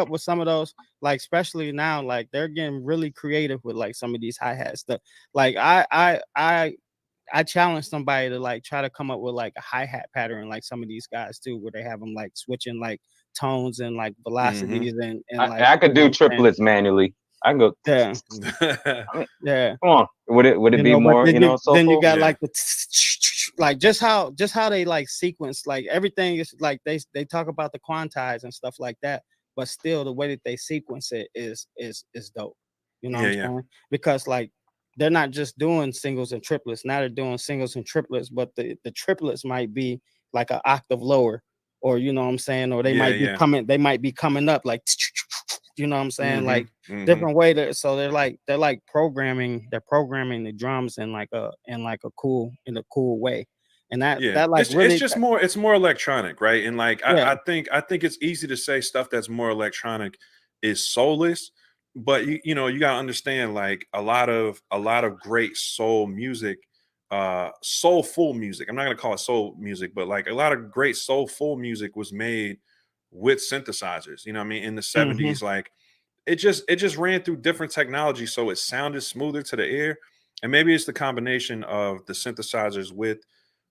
with some of those, like especially now, like they're getting really creative with like some of these hi hats. Like I I challenge somebody to like try to come up with like a hi-hat pattern like some of these guys too, where they have them like switching like tones and like Mm-hmm. velocities and like, I could you know do what I'm saying? triplets manually. I can go. Yeah, I mean, yeah. come on. Would it You be know, but more, then you soulful? got Yeah. like the like just how they like sequence like everything is like they talk about the quantize and stuff like that, but still the way that they sequence it is dope. You know what Yeah, I'm yeah. saying? Because like they're not just doing singles and triplets. Now they're doing singles and triplets, but the triplets might be like an octave lower, or you know what I'm saying, or Yeah, yeah. they might be coming up like you know what I'm saying, Mm-hmm. like Mm-hmm. different way to so they're like programming the drums in like a cool way, and Yeah, that like it's really just more it's more electronic, right? And like yeah I think it's easy to say stuff that's more electronic is soulless, but you gotta understand like a lot of great soul music, soulful music. I'm not gonna call it soul music, but like a lot of great soulful music was made with synthesizers. You know what I mean? In the hmm 70s, like it just ran through different technology, so it sounded smoother to the ear. And maybe it's the combination of the synthesizers with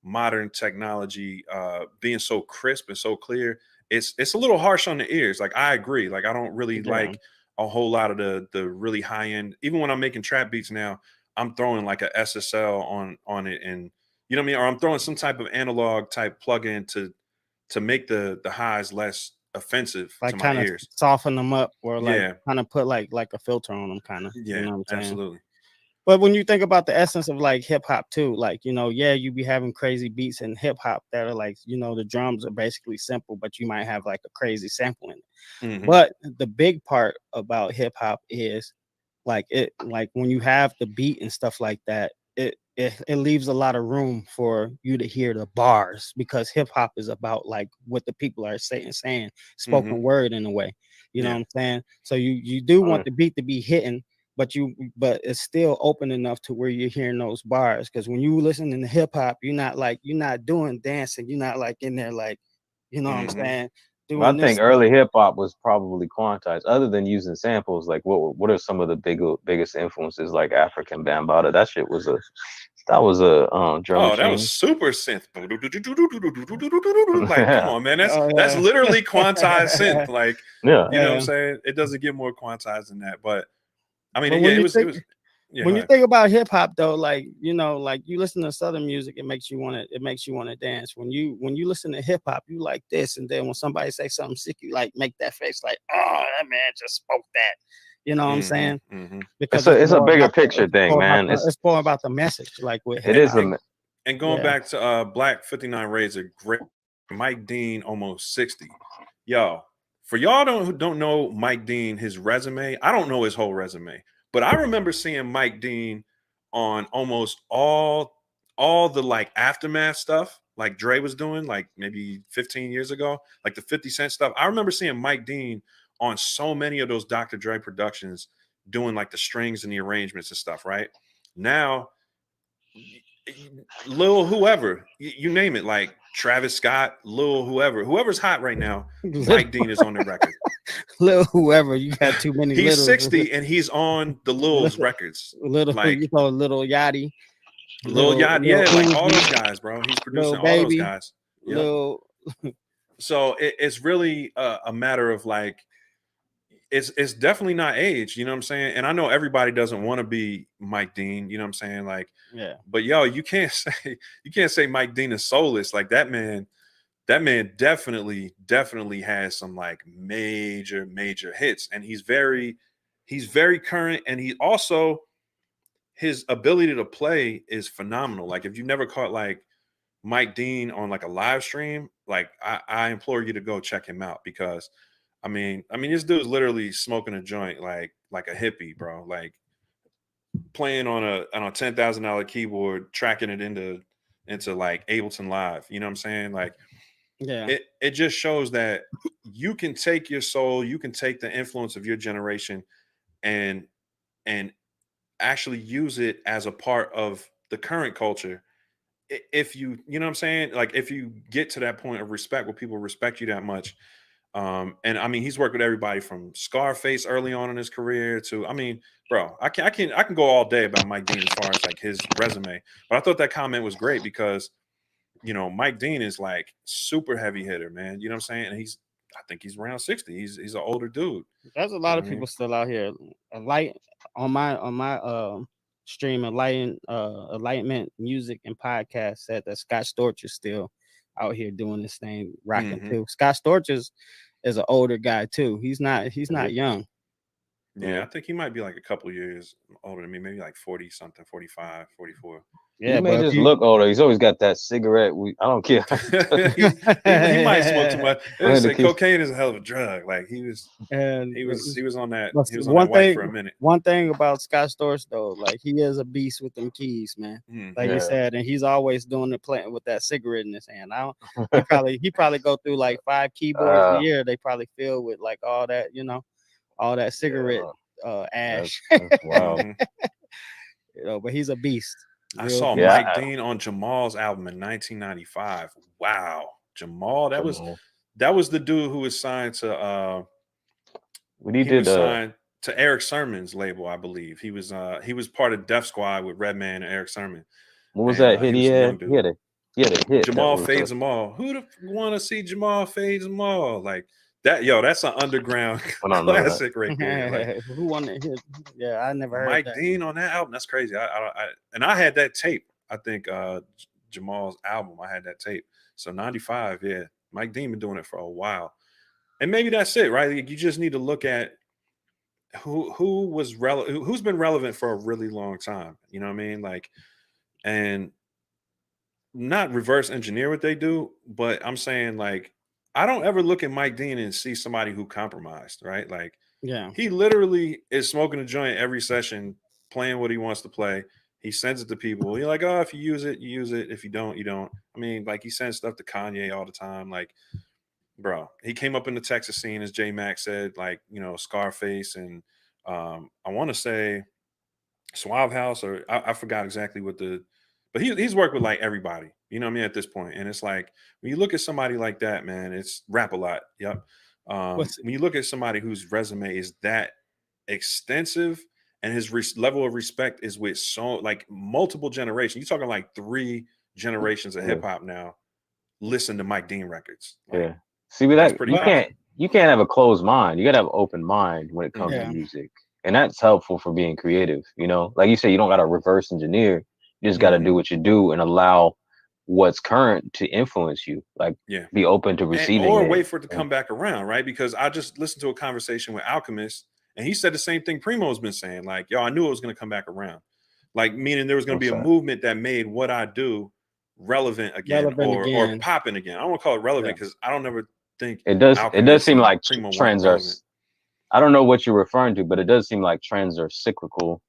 modern technology being so crisp and so clear. It's a little harsh on the ears. Like I agree. Like I don't really yeah like a whole lot of the really high end. Even when I'm making trap beats now, I'm throwing like a SSL on it, and you know what I mean, or I'm throwing some type of analog type plug-in to make the highs less offensive to like my kind of ears. soften them up or like Yeah, kind of put like a filter on them kind of, you yeah, know what I'm saying. absolutely. But when you think about the essence of like hip hop too, like yeah, you be having crazy beats in hip hop that are like the drums are basically simple, but you might have like a crazy sample in it. Hmm. But the big part about hip hop is like when you have the beat and stuff like that, it leaves a lot of room for you to hear the bars because hip hop is about like what the people are saying Hmm. spoken word in a way. You know Yeah. what I'm saying? So you do Oh, want yeah. the beat to be hitting, but it's still open enough to where you're hearing those bars. Because when you listen to hip hop, you're not doing dancing. You're not like in there like, you know what I'm Hmm. saying, Well, doing I this think stuff. early hip hop was probably quantized. Other than using samples, like what are some of the biggest influences? Like African Bambaataa. That was a drum Oh, that was machine. super synth. Like, come Yeah, on, man. Oh That's yeah. literally quantized synth. Like, yeah. you know what I'm Yeah. saying? It doesn't get more quantized than that. But I mean, But yeah, when you it think was yeah, go when you ahead. think about hip hop though, like like you listen to southern music, it makes you want to dance. When you listen to hip hop, you like this, and then when somebody say something sick, you like make that face like, oh, that man just spoke that. You know what I'm Hmm. saying? Hmm. Because It's a bigger picture thing, man. it's more about the message, like with It hip is hop. And going Yeah. back to Black 59 Razor, great Mike Dean, almost 60. Yo, for y'all who don't know Mike Dean, his resume, I don't know his whole resume, but I remember seeing Mike Dean on almost all the like aftermath stuff like Dre was doing like maybe 15 years ago, like the 50 Cent stuff. I remember seeing Mike Dean on so many of those Dr. Dre productions doing like the strings and the arrangements and stuff, right? Now Lil whoever, you name it, like Travis Scott, Lil whoever's hot right now, little, Mike Dean is on the record. little whoever, you got too many He's littles. 60 and he's on the Lil's little, records. you Like call little Yachty, Lil Yacht, little yeah, like all those Uzi, guys, bro. He's little producing all those baby, guys. Yep. little So it's really a matter of like it's definitely not age, you know what I'm saying? And I know everybody doesn't want to be Mike Dean, you know what I'm saying? Like, yeah. but yo, you can't say Mike Dean is soulless. Like that man definitely has some like major hits, and he's very current, and he also his ability to play is phenomenal. Like if you've never caught like Mike Dean on like a live stream, like I implore you to go check him out because I mean this dude's literally smoking a joint like a hippie, bro. Like playing on a $10,000 keyboard, tracking it into like Ableton Live. You know what I'm saying? Like Yeah. it just shows that you can take your soul, you can take the influence of your generation and and actually use it as a part of the current culture. If you know what I'm saying, like if you get to that point of respect where people respect you that much, And I mean, he's worked with everybody from Scarface early on in his career to, I mean, bro, I can go all day about Mike Dean as far as like his resume. But I thought that comment was great because, you know, Mike Dean is like super heavy hitter, man. You know what I'm saying? And I think he's around 60. He's an older dude. There's a You lot know of what I people mean? still out here. A light on my stream, Enlightenment Music and Podcast said that Scott Storch is still out here doing this thing, rocking Mhm. too. Scott Storch is an older guy too. He's not it? young. Yeah, I think he might be like a couple years older than me, maybe like 40 something, 45, 44. He Yeah, may but if just you look older. He's always got that cigarette. I don't care. he might smoke too much. They just Wanted to say keep- cocaine is a hell of a drug. Like and he was on that but he was on that white for a minute. one thing about Scott Storch though, like he is a beast with them keys, man. Like you Yeah. said, and he's always doing it, playing with that cigarette in his hand. I don't. He probably go through like 5 keyboards a year. They probably fill with like all that, all that cigarette ash. That's wild. Mhm. But he's a beast. I Real saw beast. Yeah, Mike Dean on Jamal's album in 1995. Wow, Jamal, that was the dude who was signed to when he he was did signed to Eric Sermon's label, I believe. He was part of Def Squad with Redman and Eric Sermon. what was And that hit he was he a young had? dude. He had a hit. Jamal that was, Fades Them All. Who the want to see Jamal Fades Them All? Like that, yo, that's an underground I don't know that. classic right there. Like Who won it? Yeah, I never heard Mike that. Dean on that album. That's crazy. I had that tape. I think Jamal's album. I had that tape. So 95, yeah. Mike Dean been doing it for a while. And maybe that's it, right? Like, you just need to look at who's been relevant for a really long time. You know what I mean? Like, and not reverse engineer what they do, but I'm saying like I don't ever look at Mike Dean and see somebody who compromised, right? Like Yeah. he literally is smoking a joint every session, playing what he wants to play. He sends it to people. You're like, oh, if you use it, you use it. If you don't, you don't. I mean, like he sends stuff to Kanye all the time. Like, bro, he came up in the Texas scene, as J Max said, like, you know, Scarface and I want to say Suave House, or I forgot exactly but he's worked with like everybody, you know what I mean, at this point. And it's like when you look at somebody like that, man, it's Rap a Lot. Yep. When you look at somebody whose resume is that extensive and his level of respect is with so like multiple generations, you're talking like 3 generations of hip hop now. Listen to Mike Dean records. Like, yeah. See, with that's that, pretty you powerful. can't have a closed mind. You gotta have an open mind when it comes Yeah. to music, and that's helpful for being creative. You know, like you say, you don't gotta reverse engineer. You just gotta do what you do and allow what's current to influence you. Like, Yeah. be open to receiving or it. wait for it to come back around, right? Because I just listened to a conversation with Alchemist, and he said the same thing Primo's been saying. Like, yo, I knew it was going to come back around. Like, meaning there was going to be a movement that made what I do relevant again, or popping again. I don't want to call it relevant because I don't ever think it does. It does seem like Primo trends are. I don't know what you're referring to, but it does seem like trends are cyclical.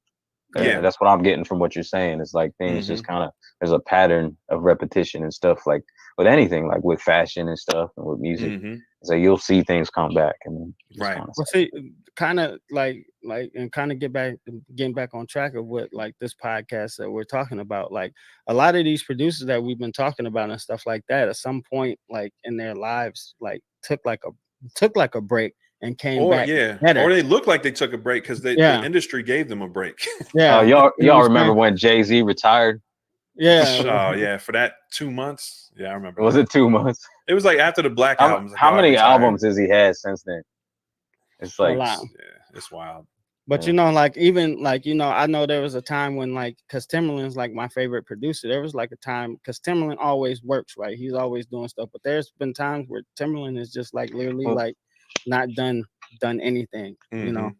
Yeah, that's what I'm getting from what you're saying. It's like things just kind of, there's a pattern of repetition and stuff, like with anything, like with fashion and stuff and with music. So you'll see things come back, and right. Well, see, kind of like and kind of getting back on track of what like this podcast that we're talking about. Like a lot of these producers that we've been talking about and stuff like that, at some point, like in their lives, like took like a break and came back better. Or they look like they took a break because the industry gave them a break. Yeah. Y'all remember when Jay-Z retired? Yeah. Oh yeah, for that 2 months. Yeah, I remember. Was it 2 months? It was like after the Black albums. How many albums has he had since then? It's like, yeah, it's wild. But you know, like even like, you know, I know there was a time when like, because Timbaland's like my favorite producer. There was like a time, because Timbaland always works, right? He's always doing stuff. But there's been times where Timbaland is just like literally like not done anything, you know.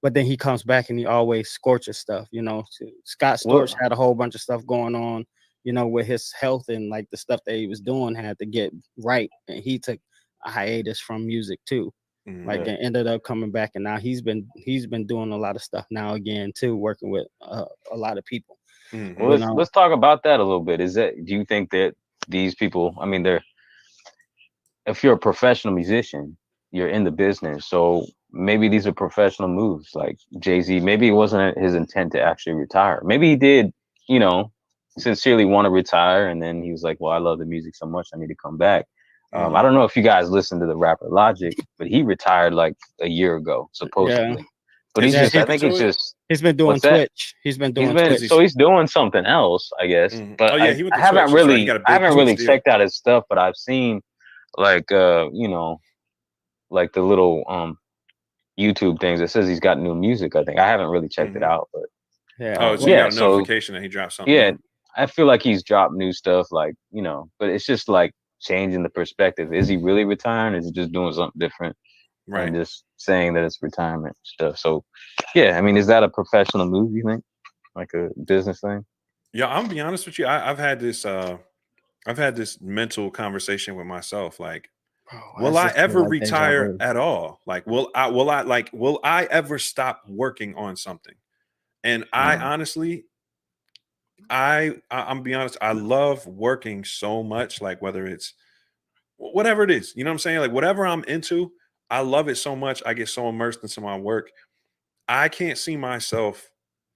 But then he comes back and he always scorches stuff, you know. Scott Storch had a whole bunch of stuff going on, you know, with his health, and like the stuff that he was doing had to get right, and he took a hiatus from music too. Like, and ended up coming back, and now he's been doing a lot of stuff now again too, working with a lot of people. Well, let's talk about that a little bit. Do you think that these people, I mean, if you're a professional musician, you're in the business, so maybe these are professional moves. Like Jay-Z, maybe it wasn't his intent to actually retire. Maybe he did, you know, sincerely want to retire, and then he was like, well, I love the music so much, I need to come back. I don't know if you guys listen to the rapper Logic, but he retired like a year ago, Yeah, supposedly. But Is he's he yeah. just, I sticking think to it's it? just, He's been doing what's that? Twitch. He's been He's doing been, Is Twitch. he? so he's doing something else, I guess. Mhm. But Oh yeah, he went I to haven't Twitch. That's right. He really, got a I big haven't Twitch really deal. checked out his stuff, but I've seen like, you know, like the little YouTube things that says he's got new music. I think I haven't really checked it Mhm. out, but Yeah. Oh, so you yeah. got a So notification that he dropped something yeah, new. I feel like he's dropped new stuff, like, you know, but it's just like changing the perspective. Is he really retiring? Is he just doing something different Right. and just saying that it's retirement stuff? So yeah, I mean, is that a professional move, you think? Like a business thing? Yeah, I'm gonna be honest with you. I've had this mental conversation with myself. Like, Bro, I will I just feel ever like deja retire vu. at all? Like, will I ever stop working on something? And I Mm, honestly, I'm gonna be honest, I love working so much, like whether it's whatever it is, you know what I'm saying? Like whatever I'm into, I love it so much. I get so immersed into my work. I can't see myself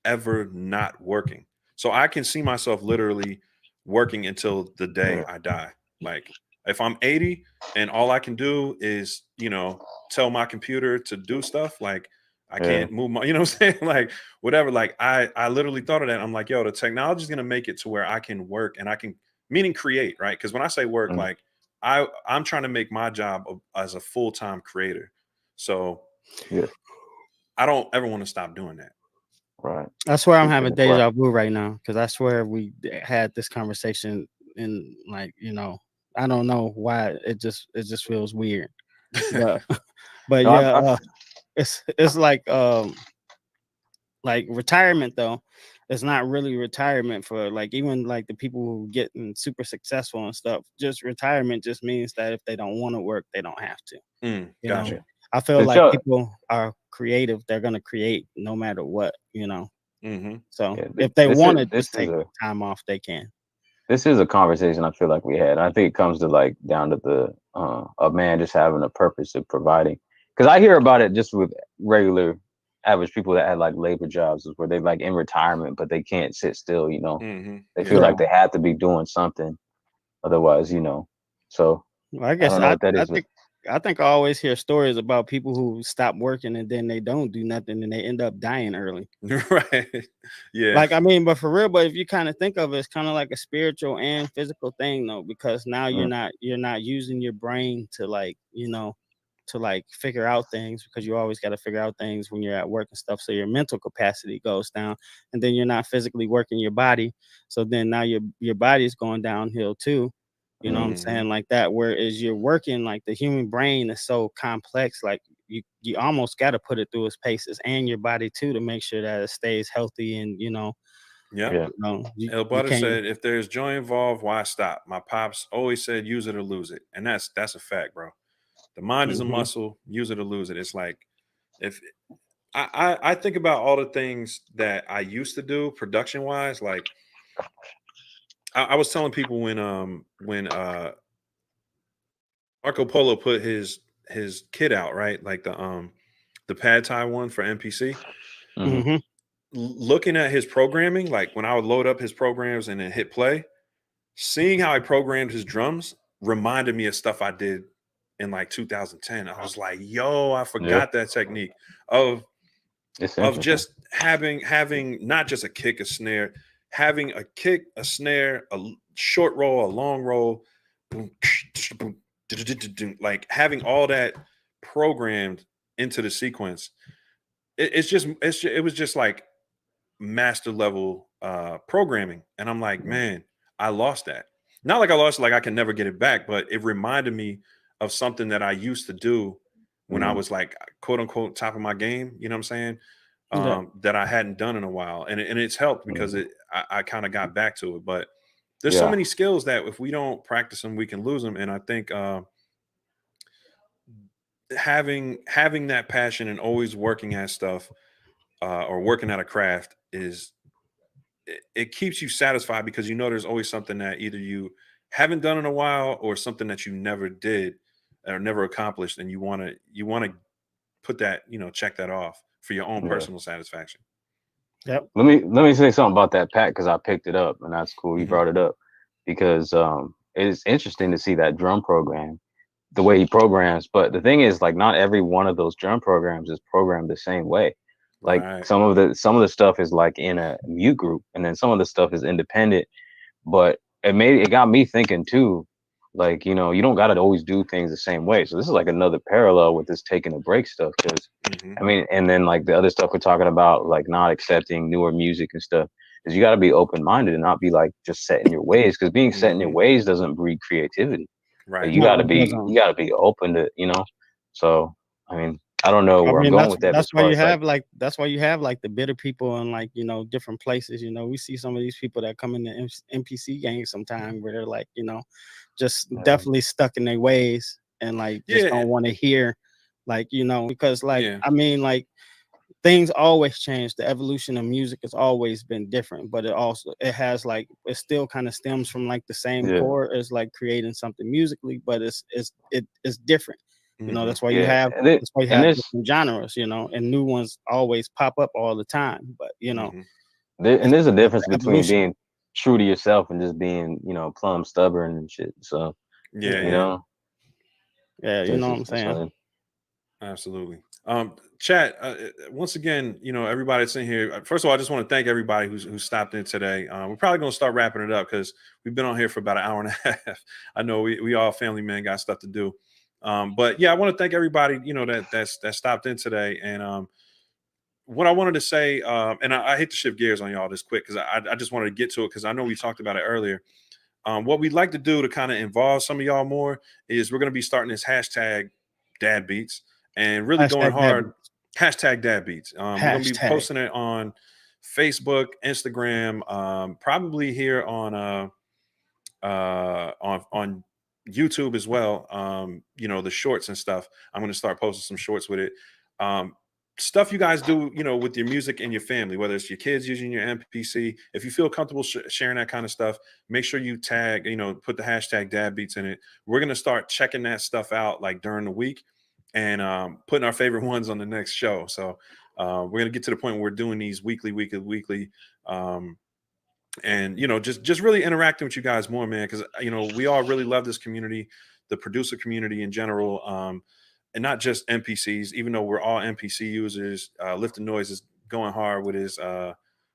ever not working. So I can see myself literally working until the day yeah, I die. Like if I'm 80 and all I can do is, tell my computer to do stuff, like I yeah, can't move my, you know what I'm saying? Like whatever. Like I literally thought of that. I'm like, yo, the technology is gonna make it to where I can work and I can meaning create, right? Because when I say work, mm, like I'm trying to make my job as a full-time creator. So yeah, I don't ever want to stop doing that. right. I swear I'm Keeping having it fresh. deja vu right now because I swear we had this conversation and like I don't know why it just feels weird, but but No, yeah, I've it's like retirement though. It's not really retirement for like even like the people who getting super successful and stuff. Just retirement just means that if they don't want to work, they don't have to. You know, Gotcha. yeah. I feel Did like y'all, people are creative; they're gonna create no matter what. You know. Hmm. So yeah, if they this want is to this just is take a time off, they can. this is a conversation I feel like we had. I think it comes to like down to the a man just having a purpose of providing. Because I hear about it just with regular average people that had like labor jobs, is where they like in retirement, but they can't sit still. You know, they feel Yeah. Yeah. like they have to be doing something, otherwise, So Well, I I guess don't know what that I is, but think I always hear stories about people who stop working and then they don't do nothing and they end up dying early. Right. Yeah. Like I mean, but for real, but if you kind of think of it, it's kind of like a spiritual and physical thing though, because now mm, you're not using your brain to like, to like figure out things because you always got to figure out things when you're at work and stuff. So your mental capacity goes down and then you're not physically working your body. So then now your body's going downhill too. You know what I'm Hmm. saying? Like that. Whereas you're working, like the human brain is so complex, like you almost got to put it through its paces and your body too to make sure that it stays healthy and Yep. yeah, you, El you Butter can't. said, if there's joy involved, why stop? My pops always said, use it or lose it. And that's a fact, bro. The mind is a Mhm. muscle, use it or lose it. It's like if I think about all the things that I used to do production wise, like I was telling people when Marco Polo put his kit out, right? Like the pad thai one for NPC. hmm Mhm. Looking at his programming, like when I would load up his programs and then hit play, seeing how I programmed his drums reminded me of stuff I did in like 2010. I was like, yo, I yeah, forgot that technique of it's of interesting. just having not just a kick, a snare, having a kick, a snare, short roll, a long roll, boom, boom, like having all that programmed into the sequence. It was just like master level programming, and I'm like, Mhm, man, I lost that. Not like I lost it, like I can never get it back, but it reminded me of something that I used to do when I mhm, was like quote unquote top of my game. You know what I'm saying? Yeah. That I hadn't done in a while, and it's helped because mhm. I kind of got back to it. But there's so Yeah, many skills that if we don't practice them, we can lose them. And I think having that passion and always working at stuff or working at a craft it keeps you satisfied because you know there's always something that either you haven't done in a while or something that you never did or never accomplished, and you want to put that, check that off for your own yeah. personal satisfaction. Yep. Let me say something about that pack because I picked it up and that's cool. You Hmm. brought it up because it is interesting to see that drum program. the way he programs. But the thing is, like, not every one of those drum programs is programmed the same way. Like Right. some of the stuff is like in a mute group, and then some of the stuff is independent. But it got me thinking too, like, you know, you don't got to always do things the same way. So this is like another parallel with this taking a break stuff, because Hmm. I mean, and then like the other stuff we're talking about, like not accepting newer music and stuff, is you got to be open minded and not be like just set in your ways, because being set in your Hmm. ways doesn't breed creativity. Like Right. No, it doesn't. you got to be open to, you know. So I mean, I don't know I where I'm mean, going with that, but as far as like, that's why you have like the bitter people in, like, you know, different places. You know, we see some of these people that come in the NPC gangs sometime where they're like, you know, just definitely stuck in their ways and like just Yeah. don't want to hear, like, you know, because like Yeah. I mean, like things always change. The evolution of music has always been different, but it has like it still kind of stems from like the same yeah, core as like creating something musically, but it's different. You know, Hmm. yeah, that's why you and have this different genres, you know, and new ones always pop up all the time. But you know, Hmm. and there's a it's difference the between evolution. being true to yourself and just being, you know, plumb stubborn and shit. So Yeah. Yeah, you Yeah. know, yeah, you know what I'm that's saying. fine. Absolutely. Chat. Once again, you know, everybody that's in here. First of all, I just want to thank everybody who stopped in today. We're probably going to start wrapping it up because we've been on here for about an hour and a half. I know we all family men got stuff to do. But yeah, I want to thank everybody, you know, that stopped in today. And what I wanted to say, and I hate to shift gears on y'all this quick because I just wanted to get to it because I know we talked about it earlier. What we'd like to do to kind of involve some of y'all more is we're going to be starting this hashtag dad beats and really going Hashtag that hard. Hashtag dad beats. We're going to be hashtag. posting it on Facebook, Instagram, probably here on YouTube as well. You know, the shorts and stuff. I'm going to start posting some shorts with it. Um, Stuff you guys do, you know, with your music and your family, whether it's your kids using your MPC. If you feel comfortable sharing that kind of stuff, make sure you tag, you know, put the hashtag dad beats in it. We're going to start checking that stuff out like during the week and putting our favorite ones on the next show. So we're going to get to the point where we're doing these weekly. Um, and you know just really interacting with you guys more, man, because you know we all really love this community, the producer community in general, and not just NPCs, even though we're all NPC users. Lifting Noise is going hard with his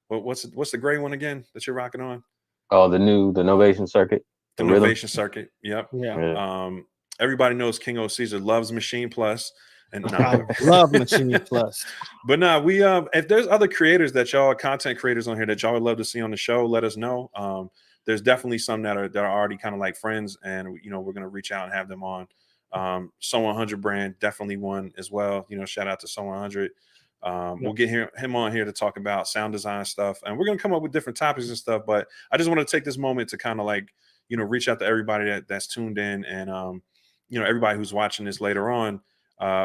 what's the gray one again that you're rocking on? Oh, the Novation Circuit, The the rhythm. Novation Circuit. Yep. Yeah, Yeah. um Everybody knows King O Caesar loves Machine Plus, and I nah. love Machine Plus. But nah, we if there's other creators that y'all content creators on here that y'all would love to see on the show, let us know. There's definitely some that are already kind of like friends, and you know we're gonna reach out and have them on. So 100 brand definitely one as well. You know, shout out to So 100. Yep. We'll get him on here to talk about sound design stuff, and we're gonna come up with different topics and stuff. But I just want to take this moment to kind of like reach out to everybody that's tuned in, and everybody who's watching this later on.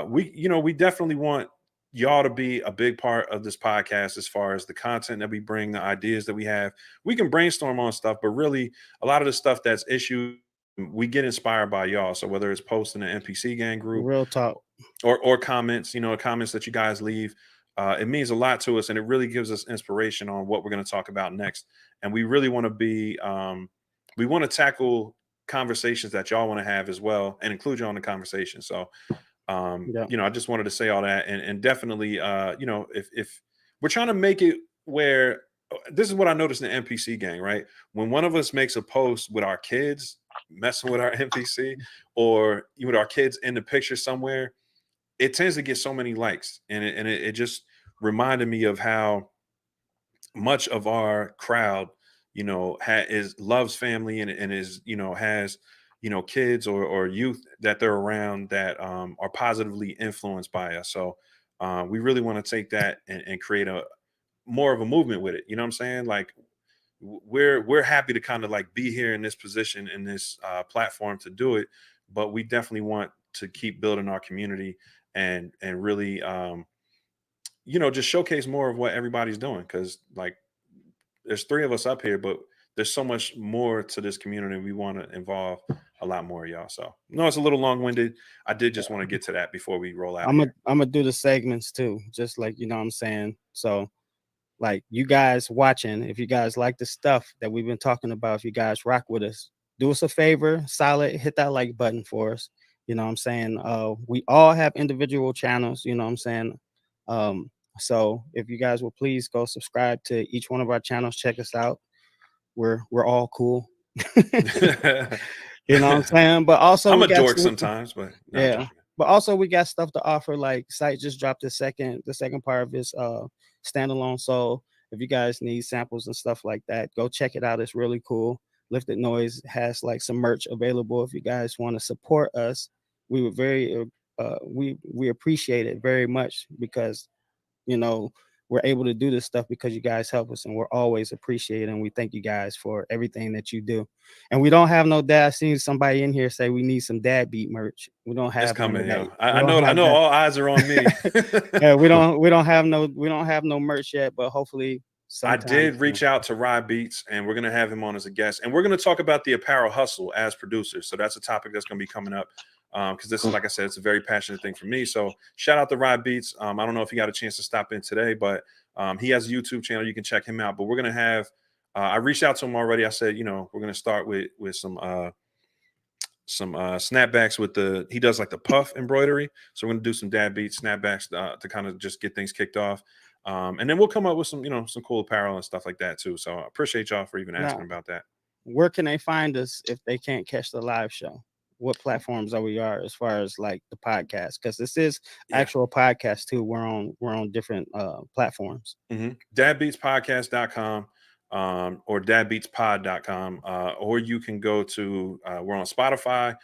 We definitely want y'all to be a big part of this podcast as far as the content that we bring, the ideas that we have. We can brainstorm on stuff, but really a lot of the stuff that's issued, we get inspired by y'all. So whether it's posting an NPC gang group Real talk. or comments, comments that you guys leave, it means a lot to us, and it really gives us inspiration on what we're going to talk about next. And we really want to we want to tackle conversations that y'all want to have as well and include you on the conversation. So Yeah, I just wanted to say all that, and definitely, if we're trying to make it where this is what I noticed in the NPC gang, right? When one of us makes a post with our kids messing with our NPC, or with our kids in the picture somewhere, it tends to get so many likes, and it just reminded me of how much of our crowd, is loves family, and is has kids or youth that they're around that are positively influenced by us. So we really want to take that and create a more of a movement with it. You know what I'm saying? Like we're happy to kind of like be here in this position in this platform to do it, but we definitely want to keep building our community and really just showcase more of what everybody's doing, because like there's three of us up here, but there's so much more to this community. We want to involve a lot more of y'all. So no, it's a little long-winded. I did just want to get to that before we roll out of here. I'm gonna do the segments too, just like, you know what I'm saying. So like you guys watching, if you guys like the stuff that we've been talking about, if you guys rock with us, do us a favor, solid, hit that like button for us. You know what I'm saying? We all have individual channels, you know what I'm saying? So if you guys will please go subscribe to each one of our channels, check us out. We're all cool. You know what I'm saying? But also I'm we a got dork sometimes, but no, I'm yeah. joking. But also we got stuff to offer. Like Site just dropped the second part of his standalone. So if you guys need samples and stuff like that, go check it out. It's really cool. Lifted Noise has like some merch available if you guys want to support us. We would we appreciate it very much because you know we're able to do this stuff because you guys help us, and we're always appreciated, and we thank you guys for everything that you do. And we don't have no dad. I seen somebody in here say we need some dad beat merch. We don't have It's coming, none of yo. that. We I don't know. I have know. that. All eyes are on me. Yeah, we don't have no merch yet, but hopefully I sometime did soon. reach out to Rod Beats, and we're going to have him on as a guest, and we're going to talk about the apparel hustle as producers. So that's a topic that's going to be coming up because this is, like I said, it's a very passionate thing for me. So shout out to Rod Beats. I don't know if he got a chance to stop in today, but he has a YouTube channel. You can check him out. But we're going to have. I reached out to him already. I said, we're going to start with some snapbacks with he does like the puff embroidery. So we're going to do some dad beat snapbacks to kind of just get things kicked off. And then we'll come up with some cool apparel and stuff like that too. So I appreciate y'all for even asking about that. Where can they find us if they can't catch the live show? What platforms are we as far as like the podcast? Because this is actual podcast too. We're on different platforms. Dadbeatspodcast.com or dadbeatspod.com or you can go to we're on Spotify,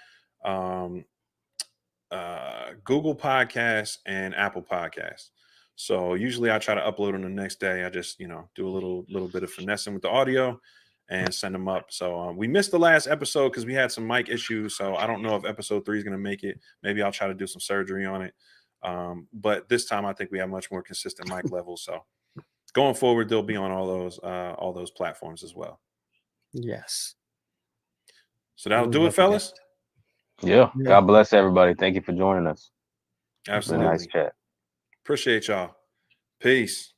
Google Podcasts, and Apple Podcasts. So usually I try to upload on the next day. I just do a little bit of finessing with the audio and send them up. So we missed the last episode because we had some mic issues. So I don't know if episode 3 is going to make it. Maybe I'll try to do some surgery on it. But this time I think we have much more consistent mic levels. So going forward, they'll be on all those platforms as well. Yes. So that'll do it, fellas. Yeah. God bless everybody. Thank you for joining us. Absolutely. Nice chat. Appreciate y'all. Peace.